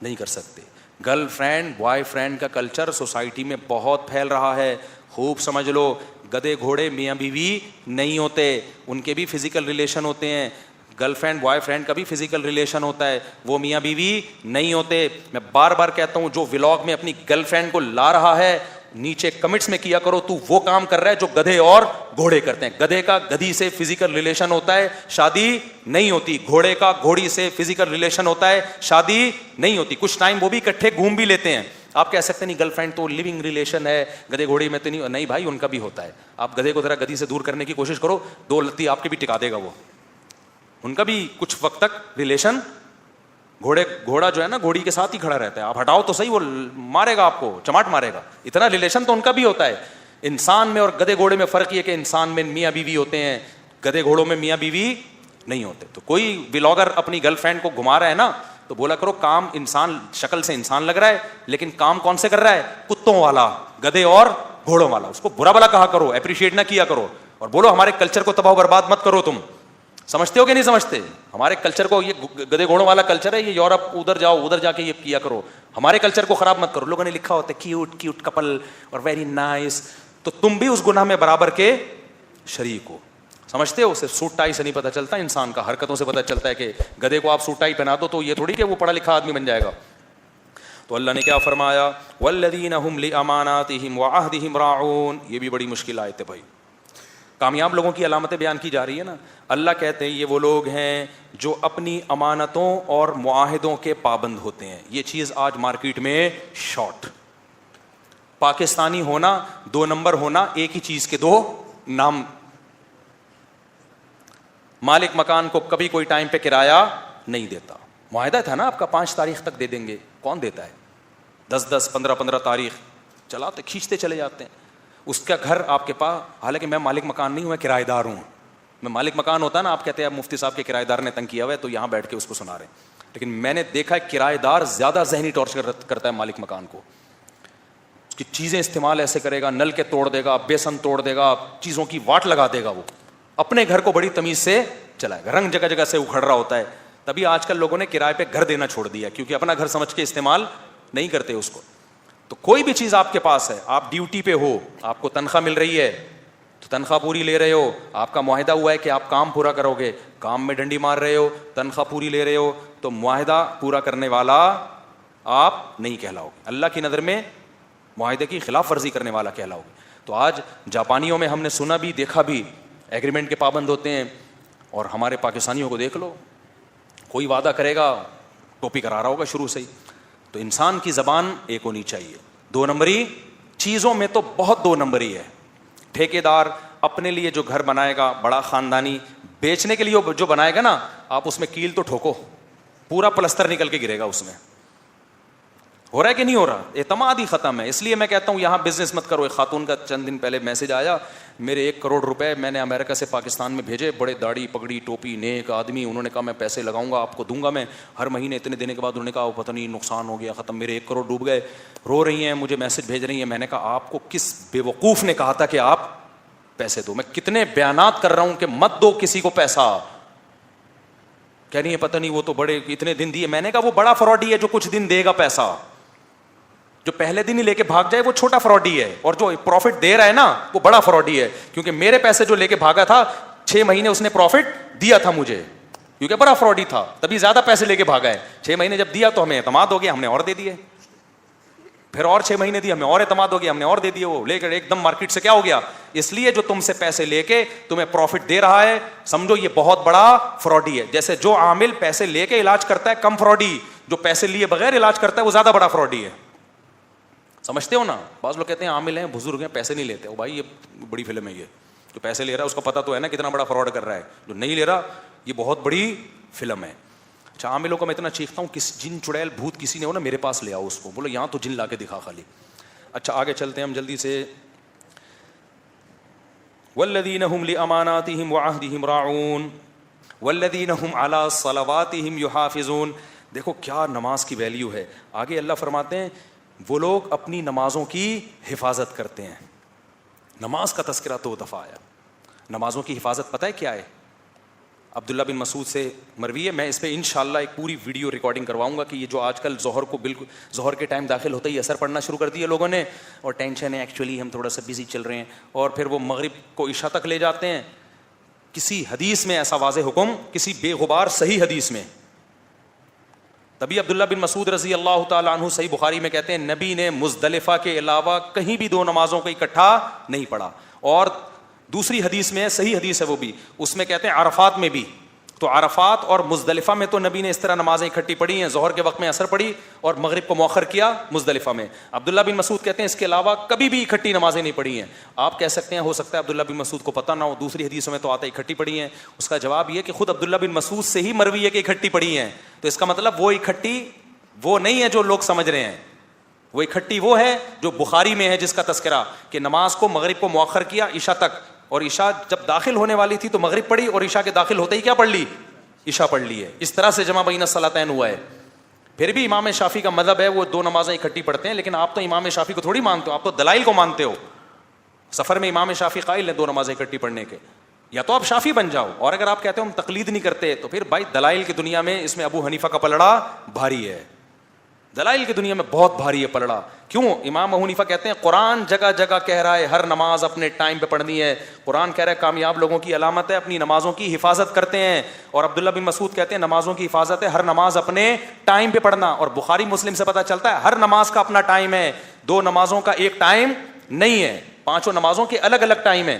نہیں کر سکتے. گرل فرینڈ بوائے فرینڈ کا کلچر سوسائٹی میں بہت پھیل رہا ہے, خوب سمجھ لو. گدھے گھوڑے میاں بیوی نہیں ہوتے, ان کے بھی فزیکل ریلیشن ہوتے ہیں, گرل فرینڈ بوائے فرینڈ کا بھی فزیکل ریلیشن ہوتا ہے, وہ میاں بیوی نہیں ہوتے. میں بار بار کہتا ہوں, جو ولاگ میں اپنی گرل فرینڈ کو لا رہا ہے, نیچے کمنٹس میں کیا کرو تو وہ کام کر رہا ہے جو گدھے اور گھوڑے کرتے ہیں. گدھے کا گدھی سے فزیکل ریلیشن ہوتا ہے, شادی نہیں ہوتی. گھوڑے کا گھوڑی سے فزیکل ریلیشن ہوتا ہے, شادی نہیں ہوتی. کچھ ٹائم وہ بھی اکٹھے گھوم بھی لیتے ہیں. آپ کہہ سکتے نہیں گرل فرینڈ تو لیونگ ریلیشن ہے, گدھے گھوڑی میں تو نہیں بھائی, ان کا بھی ہوتا ہے. آپ گدھے کو ذرا گدھی سے دور کرنے کی کوشش کرو, 2 لتی آپ کے بھی ٹکا دے گا وہ. ان کا بھی کچھ وقت تک ریلیشن, گھوڑا جو ہے نا گھوڑی کے ساتھ ہی کھڑا رہتا ہے. آپ ہٹاؤ تو صحیح, وہ مارے گا آپ کو, چماٹ مارے گا. اتنا ریلیشن تو ان کا بھی ہوتا ہے. انسان میں اور گدھے گھوڑے میں فرق یہ کہ انسان میں میاں بیوی ہوتے ہیں, گدھے گھوڑوں میں میاں بیوی نہیں ہوتے. تو کوئی ولاگر اپنی گرل فرینڈ کو گھما رہا ہے نا, تو بولا کرو کام انسان شکل سے انسان لگ رہا ہے, لیکن کام کون سے کر رہا ہے؟ کتوں والا, گدھے اور گھوڑوں والا. اس کو برا بلا کہا کرو, اپریشیٹ نہ کیا کرو, اور بولو ہمارے کلچر کو تباہ و برباد مت کرو. تم سمجھتے ہو کہ نہیں سمجھتے؟ ہمارے کلچر کو, یہ گدھے گھوڑوں والا کلچر ہے, یہ یورپ, ادھر جاؤ, ادھر جا کے یہ کیا کرو. ہمارے کلچر کو خراب مت کرو. لوگوں نے لکھا ہوتا ہے کیوٹ کیوٹ کپل اور ویری نائس, تو تم بھی اس گناہ میں برابر کے شریک ہو. سمجھتے ہو؟ صرف سوٹ ٹائی سے نہیں پتہ چلتا انسان کا, حرکتوں سے پتہ چلتا ہے. کہ گدھے کو آپ سوٹ ٹائی پہنا دو تو یہ تھوڑی کہ وہ پڑھا لکھا آدمی بن جائے گا. تو اللہ نے کیا فرمایا؟ والذین هم لاماناتهم وعهدهم راعون. یہ بھی بڑی مشکل آیت ہے بھائی. کامیاب لوگوں کی علامتیں بیان کی جا رہی ہے نا. اللہ کہتے ہیں یہ وہ لوگ ہیں جو اپنی امانتوں اور معاہدوں کے پابند ہوتے ہیں. یہ چیز آج مارکیٹ میں شارٹ. پاکستانی ہونا, 2 نمبر ہونا, ایک ہی چیز کے 2 نام. مالک مکان کو کبھی کوئی ٹائم پہ کرایہ نہیں دیتا. معاہدہ تھا نا آپ کا 5 تاریخ تک دے دیں گے, کون دیتا ہے؟ 10 15 تاریخ چلاتے کھینچتے چلے جاتے ہیں. اس کا گھر آپ کے پاس, حالانکہ میں مالک مکان نہیں ہوں, میں کرایہ دار ہوں. میں مالک مکان ہوتا نا, آپ کہتے ہیں مفتی صاحب کے کرایہ دار نے تنگ کیا ہوا ہے تو یہاں بیٹھ کے اس کو سنا رہے ہیں. لیکن میں نے دیکھا ہے کرایہ دار زیادہ ذہنی ٹارچر کرتا ہے مالک مکان کو. اس کی چیزیں استعمال ایسے کرے گا, نل کے توڑ دے گا, بیسن توڑ دے گا, چیزوں کی واٹ لگا دے گا. وہ اپنے گھر کو بڑی تمیز سے چلائے گا, رنگ جگہ جگہ سے اکھڑ رہا ہوتا ہے. تبھی آج کل لوگوں نے کرائے پہ گھر دینا چھوڑ دیا, کیونکہ اپنا گھر سمجھ کے استعمال نہیں کرتے اس کو. تو کوئی بھی چیز آپ کے پاس ہے, آپ ڈیوٹی پہ ہو, آپ کو تنخواہ مل رہی ہے تو تنخواہ پوری لے رہے ہو, آپ کا معاہدہ ہوا ہے کہ آپ کام پورا کرو گے, کام میں ڈنڈی مار رہے ہو, تنخواہ پوری لے رہے ہو, تو معاہدہ پورا کرنے والا آپ نہیں کہلاؤ گے. اللہ کی نظر میں معاہدے کی خلاف ورزی کرنے والا کہلاؤ گے. تو آج جاپانیوں میں ہم نے سنا بھی دیکھا بھی, ایگریمنٹ کے پابند ہوتے ہیں, اور ہمارے پاکستانیوں کو دیکھ لو, کوئی وعدہ کرے گا ٹوپی کرا رہا ہوگا شروع سے ہی. تو انسان کی زبان ایک ہونی چاہیے. 2 نمبری چیزوں میں تو بہت 2 نمبری ہے. ٹھیکیدار اپنے لیے جو گھر بنائے گا بڑا خاندانی, بیچنے کے لیے جو بنائے گا نا, آپ اس میں کیل تو ٹھوکو, پورا پلستر نکل کے گرے گا اس میں. ہو رہا ہے کہ نہیں ہو رہا؟ اعتماد ہی ختم ہے. اس لیے میں کہتا ہوں یہاں بزنس مت کرو. ایک خاتون کا چند دن پہلے میسج آیا, میرے 1 کروڑ روپے میں نے امریکہ سے پاکستان میں بھیجے, بڑے داڑھی پگڑی ٹوپی نیک آدمی, انہوں نے کہا میں پیسے لگاؤں گا, آپ کو دوں گا میں ہر مہینے اتنے دینے کے بعد. انہوں نے کہا وہ پتہ نہیں نقصان ہو گیا, ختم, میرے 1 کروڑ ڈوب گئے. رو رہی ہیں, مجھے میسج بھیج رہی ہیں. میں نے کہا آپ کو کس بے وقوف نے کہا تھا کہ آپ پیسے دو؟ میں کتنے بیانات کر رہا ہوں کہ مت دو کسی کو پیسہ. کہہ رہی ہے پتہ نہیں وہ تو بڑے اتنے دن دیے. میں نے کہا وہ بڑا فراڈی ہے جو کچھ دن دے گا پیسہ. جو پہلے دن ہی لے کے بھاگ جائے وہ چھوٹا فراڈی ہے, اور جو پروفٹ دے رہا ہے نا وہ بڑا فراڈی ہے. کیونکہ میرے پیسے جو لے کے بھاگا تھا 6 مہینے اس نے پروفٹ دیا تھا مجھے, کیونکہ بڑا فراڈی تھا, تبھی زیادہ پیسے لے کے بھاگا ہے. 6 مہینے جب دیا تو ہمیں اعتماد ہو گیا, ہم نے اور دے دیے. پھر اور 6 مہینے دیا, ہمیں اور اعتماد ہو گیا, ہم نے اور دے دیے. وہ لے کر ایک دم مارکیٹ سے کیا ہو گیا. اس لیے جو تم سے پیسے لے کے تمہیں پروفٹ دے رہا ہے, سمجھو یہ بہت بڑا فراڈی ہے. جیسے جو عامل پیسے لے کے علاج کرتا ہے کم فراڈی, جو پیسے لیے بغیر علاج کرتا ہے وہ زیادہ بڑا فراڈی ہے. سمجھتے ہو نا؟ بعض لوگ کہتے ہیں عامل ہیں, بزرگ ہیں, پیسے نہیں لیتے. او بھائی یہ بڑی فلم ہے. یہ جو پیسے لے رہا ہے اس کو پتا تو ہے نا کتنا بڑا فراڈ کر رہا ہے. جو نہیں لے رہا یہ بہت بڑی فلم ہے. اچھا, عاملوں کو میں اتنا چیختا ہوں, کس جن چڑیل بھوت کسی نے ہو نا میرے پاس لے آؤ اس کو, بولو یہاں تو جن لا کے دکھا خالی. اچھا آگے چلتے ہیں ہم جلدی سے. والذین هم لاماناتهم وعهدهم راعون والذین هم علی صلواتهم یحافظون. دیکھو کیا نماز کی ویلیو ہے. آگے اللہ فرماتے ہیں وہ لوگ اپنی نمازوں کی حفاظت کرتے ہیں. نماز کا تذکرہ 2 دفعہ آیا. نمازوں کی حفاظت پتہ ہے کیا ہے؟ عبداللہ بن مسعود سے مروی ہے. میں اس پہ انشاءاللہ ایک پوری ویڈیو ریکارڈنگ کرواؤں گا کہ یہ جو آج کل ظہر کو بالکل ظہر کے ٹائم داخل ہوتا ہی اثر پڑنا شروع کر دیا لوگوں نے, اور ٹینشن ہے ایکچولی ہم تھوڑا سا بزی چل رہے ہیں, اور پھر وہ مغرب کو عشاء تک لے جاتے ہیں. کسی حدیث میں ایسا واضح حکم, کسی بے غبار صحیح حدیث میں. تبھی عبداللہ بن مسعود رضی اللہ تعالیٰ عنہ صحیح بخاری میں کہتے ہیں نبی نے مزدلفہ کے علاوہ کہیں بھی 2 نمازوں کو اکٹھا نہیں پڑھا. اور دوسری حدیث میں, صحیح حدیث ہے وہ بھی, اس میں کہتے ہیں عرفات میں بھی. تو عرفات اور مزدلفہ میں تو نبی نے اس طرح نمازیں اکٹھی پڑھی ہیں, ظہر کے وقت میں عصر پڑھی اور مغرب کو مؤخر کیا مزدلفہ میں. عبداللہ بن مسعود کہتے ہیں اس کے علاوہ کبھی بھی اکٹھی نمازیں نہیں پڑھی ہیں. آپ کہہ سکتے ہیں ہو سکتا ہے عبداللہ بن مسعود کو پتہ نہ ہو, دوسری حدیثوں میں تو آتا ہے اکٹھی پڑھی ہیں. اس کا جواب یہ کہ خود عبداللہ بن مسعود سے ہی مروی ہے کہ اکٹھی پڑھی ہیں. تو اس کا مطلب وہ اکٹھی وہ نہیں ہے جو لوگ سمجھ رہے ہیں, وہ اکٹھی وہ ہے جو بخاری میں ہے, جس کا تذکرہ کہ نماز کو مغرب کو مؤخر کیا عشاء تک, اور عشاء جب داخل ہونے والی تھی تو مغرب پڑھی, اور عشاء کے داخل ہوتے ہی کیا پڑھ لی, عشاء پڑھ لی ہے. اس طرح سے جمع بین الصلاتین ہوا ہے. پھر بھی امام شافعی کا مذہب ہے وہ 2 نمازیں اکٹھی پڑھتے ہیں, لیکن آپ تو امام شافعی کو تھوڑی مانتے ہو, آپ تو دلائل کو مانتے ہو. سفر میں امام شافعی قائل ہیں 2 نمازیں اکٹھی پڑھنے کے. یا تو آپ شافعی بن جاؤ, اور اگر آپ کہتے ہو ہم تقلید نہیں کرتے, تو پھر بھائی دلائل کی دنیا میں اس میں ابو حنیفہ کا پلڑا بھاری ہے. دلائل کی دنیا میں بہت بھاری ہے پلڑا. کیوں؟ امام ابو حنیفہ کہتے ہیں قرآن جگہ جگہ کہہ رہا ہے ہر نماز اپنے ٹائم پہ پڑھنی ہے. قرآن کہہ رہا ہے کامیاب لوگوں کی علامت ہے اپنی نمازوں کی حفاظت کرتے ہیں, اور عبداللہ بن مسعود کہتے ہیں نمازوں کی حفاظت ہے ہر نماز اپنے ٹائم پہ پڑھنا. اور بخاری مسلم سے پتہ چلتا ہے ہر نماز کا اپنا ٹائم ہے, 2 نمازوں کا ایک ٹائم نہیں ہے, 5 نمازوں کے الگ الگ ٹائم ہے.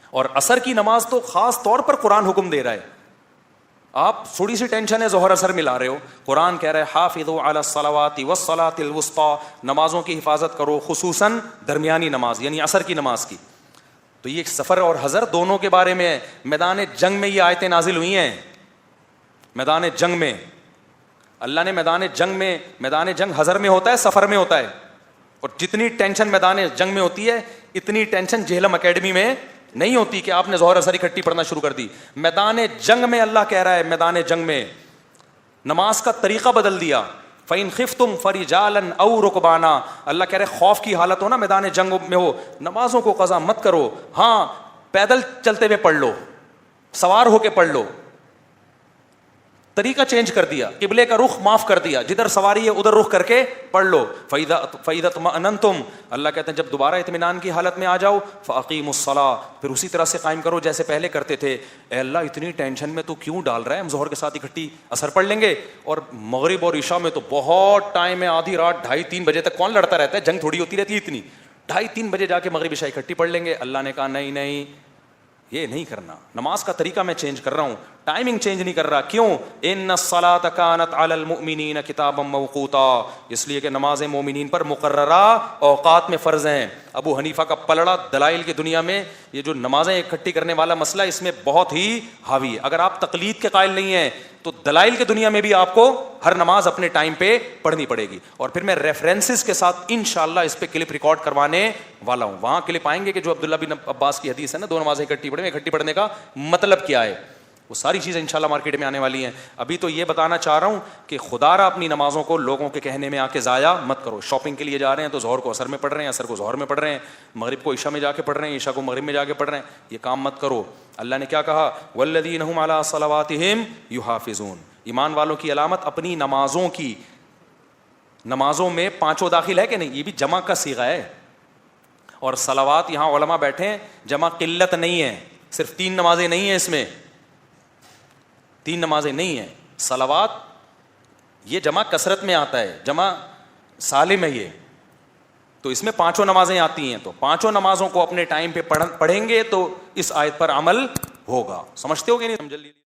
اور عصر کی نماز تو خاص طور پر قرآن حکم دے رہا ہے. آپ تھوڑی سی ٹینشن ہے ظہر اثر ملا رہے ہو, قرآن کہہ رہے ہیں حافظوا علی الصلوات والصلاۃ الوسطی, نمازوں کی حفاظت کرو خصوصاً درمیانی نماز یعنی عصر کی نماز کی. تو یہ سفر اور حضر دونوں کے بارے میں ہے. میدان جنگ میں یہ آیتیں نازل ہوئی ہیں. میدان جنگ میں اللہ نے میدان جنگ حضر میں ہوتا ہے, سفر میں ہوتا ہے. اور جتنی ٹینشن میدان جنگ میں ہوتی ہے اتنی ٹینشن جہلم اکیڈمی میں نہیں ہوتی کہ آپ نے ظہر اثر اکٹھی پڑھنا شروع کر دی. میدان جنگ میں اللہ کہہ رہا ہے میدان جنگ میں نماز کا طریقہ بدل دیا. فَإِنْ خِفْتُمْ فَرِجَالًا أَوْ رُكْبَانًا, اللہ کہہ رہے خوف کی حالت ہو نا میدان جنگ میں ہو, نمازوں کو قضا مت کرو, ہاں پیدل چلتے ہوئے پڑھ لو, سوار ہو کے پڑھ لو. طریقہ چینج کر دیا, قبلے کا رخ معاف کر دیا, جدھر سواری ہے ادھر رخ کر کے پڑھ لو. فَإِذَا اطْمَأْنَنْتُمْ, اللہ کہتے ہیں جب دوبارہ اطمینان کی حالت میں آ جاؤ, فَأَقِیمُوا الصَّلَاةَ, پھر اسی طرح سے قائم کرو جیسے پہلے کرتے تھے. اے اللہ اتنی ٹینشن میں تو کیوں ڈال رہا ہے, ہم ظہر کے ساتھ اکٹھی عصر پڑھ لیں گے, اور مغرب اور عشاء میں تو بہت ٹائم ہے, آدھی رات 2:30-3 بجے تک کون لڑتا رہتا ہے, جنگ تھوڑی ہوتی رہتی ہے اتنی, 2:30-3 بجے جا کے مغرب عشاء اکٹھی پڑھ لیں گے. اللہ نے کہا نہیں یہ نہیں کرنا, نماز کا طریقہ میں چینج کر رہا ہوں, ٹائمنگ چینج نہیں کر رہا. کیوں؟ ان الصلاۃ کانت علی المؤمنین کتابا موقوتا, اس لیے کہ نمازیں مومنین پر مقررہ اوقات میں فرض ہیں. ابو حنیفہ کا پلڑا دلائل کی دنیا میں, یہ جو نمازیں اکٹھی کرنے والا مسئلہ اس میں بہت ہی حاوی ہے. اگر آپ تقلید کے قائل نہیں ہیں تو دلائل کی دنیا میں بھی آپ کو ہر نماز اپنے ٹائم پہ پڑھنی پڑے گی. اور پھر میں ریفرنسز کے ساتھ انشاءاللہ اس پہ کلپ ریکارڈ کروانے والا ہوں. وہاں کلپ آئیں گے کہ جو عبداللہ بن عباس کی حدیث ہے نا 2 نمازیں اکٹھی پڑھنے کا مطلب کیا ہے, وہ ساری چیزیں انشاءاللہ مارکیٹ میں آنے والی ہیں. ابھی تو یہ بتانا چاہ رہا ہوں کہ خدا را اپنی نمازوں کو لوگوں کے کہنے میں آ کے ضائع مت کرو. شاپنگ کے لیے جا رہے ہیں تو ظہر کو عصر میں پڑھ رہے ہیں, عصر کو ظہر میں پڑھ رہے ہیں, مغرب کو عشاء میں جا کے پڑھ رہے ہیں, عشاء کو مغرب میں جا کے پڑھ رہے ہیں, یہ کام مت کرو. اللہ نے کیا کہا, والذین هم علی صلواتہم یحافظون, ایمان والوں کی علامت اپنی نمازوں کی, نمازوں میں 5 داخل ہے کہ نہیں, یہ بھی جمع کا صیغہ ہے. اور صلوات یہاں علماء بیٹھے ہیں, جمع قلت نہیں ہے, صرف 3 نمازیں نہیں ہیں, اس میں 3 نمازیں نہیں ہیں. صلوات یہ جمع کثرت میں آتا ہے, جمع سالم ہے یہ, تو اس میں 5 نمازیں آتی ہیں. تو 5 نمازوں کو اپنے ٹائم پہ پڑھیں گے تو اس آیت پر عمل ہوگا. سمجھتے ہو کہ نہیں؟ سمجھ لیجیے.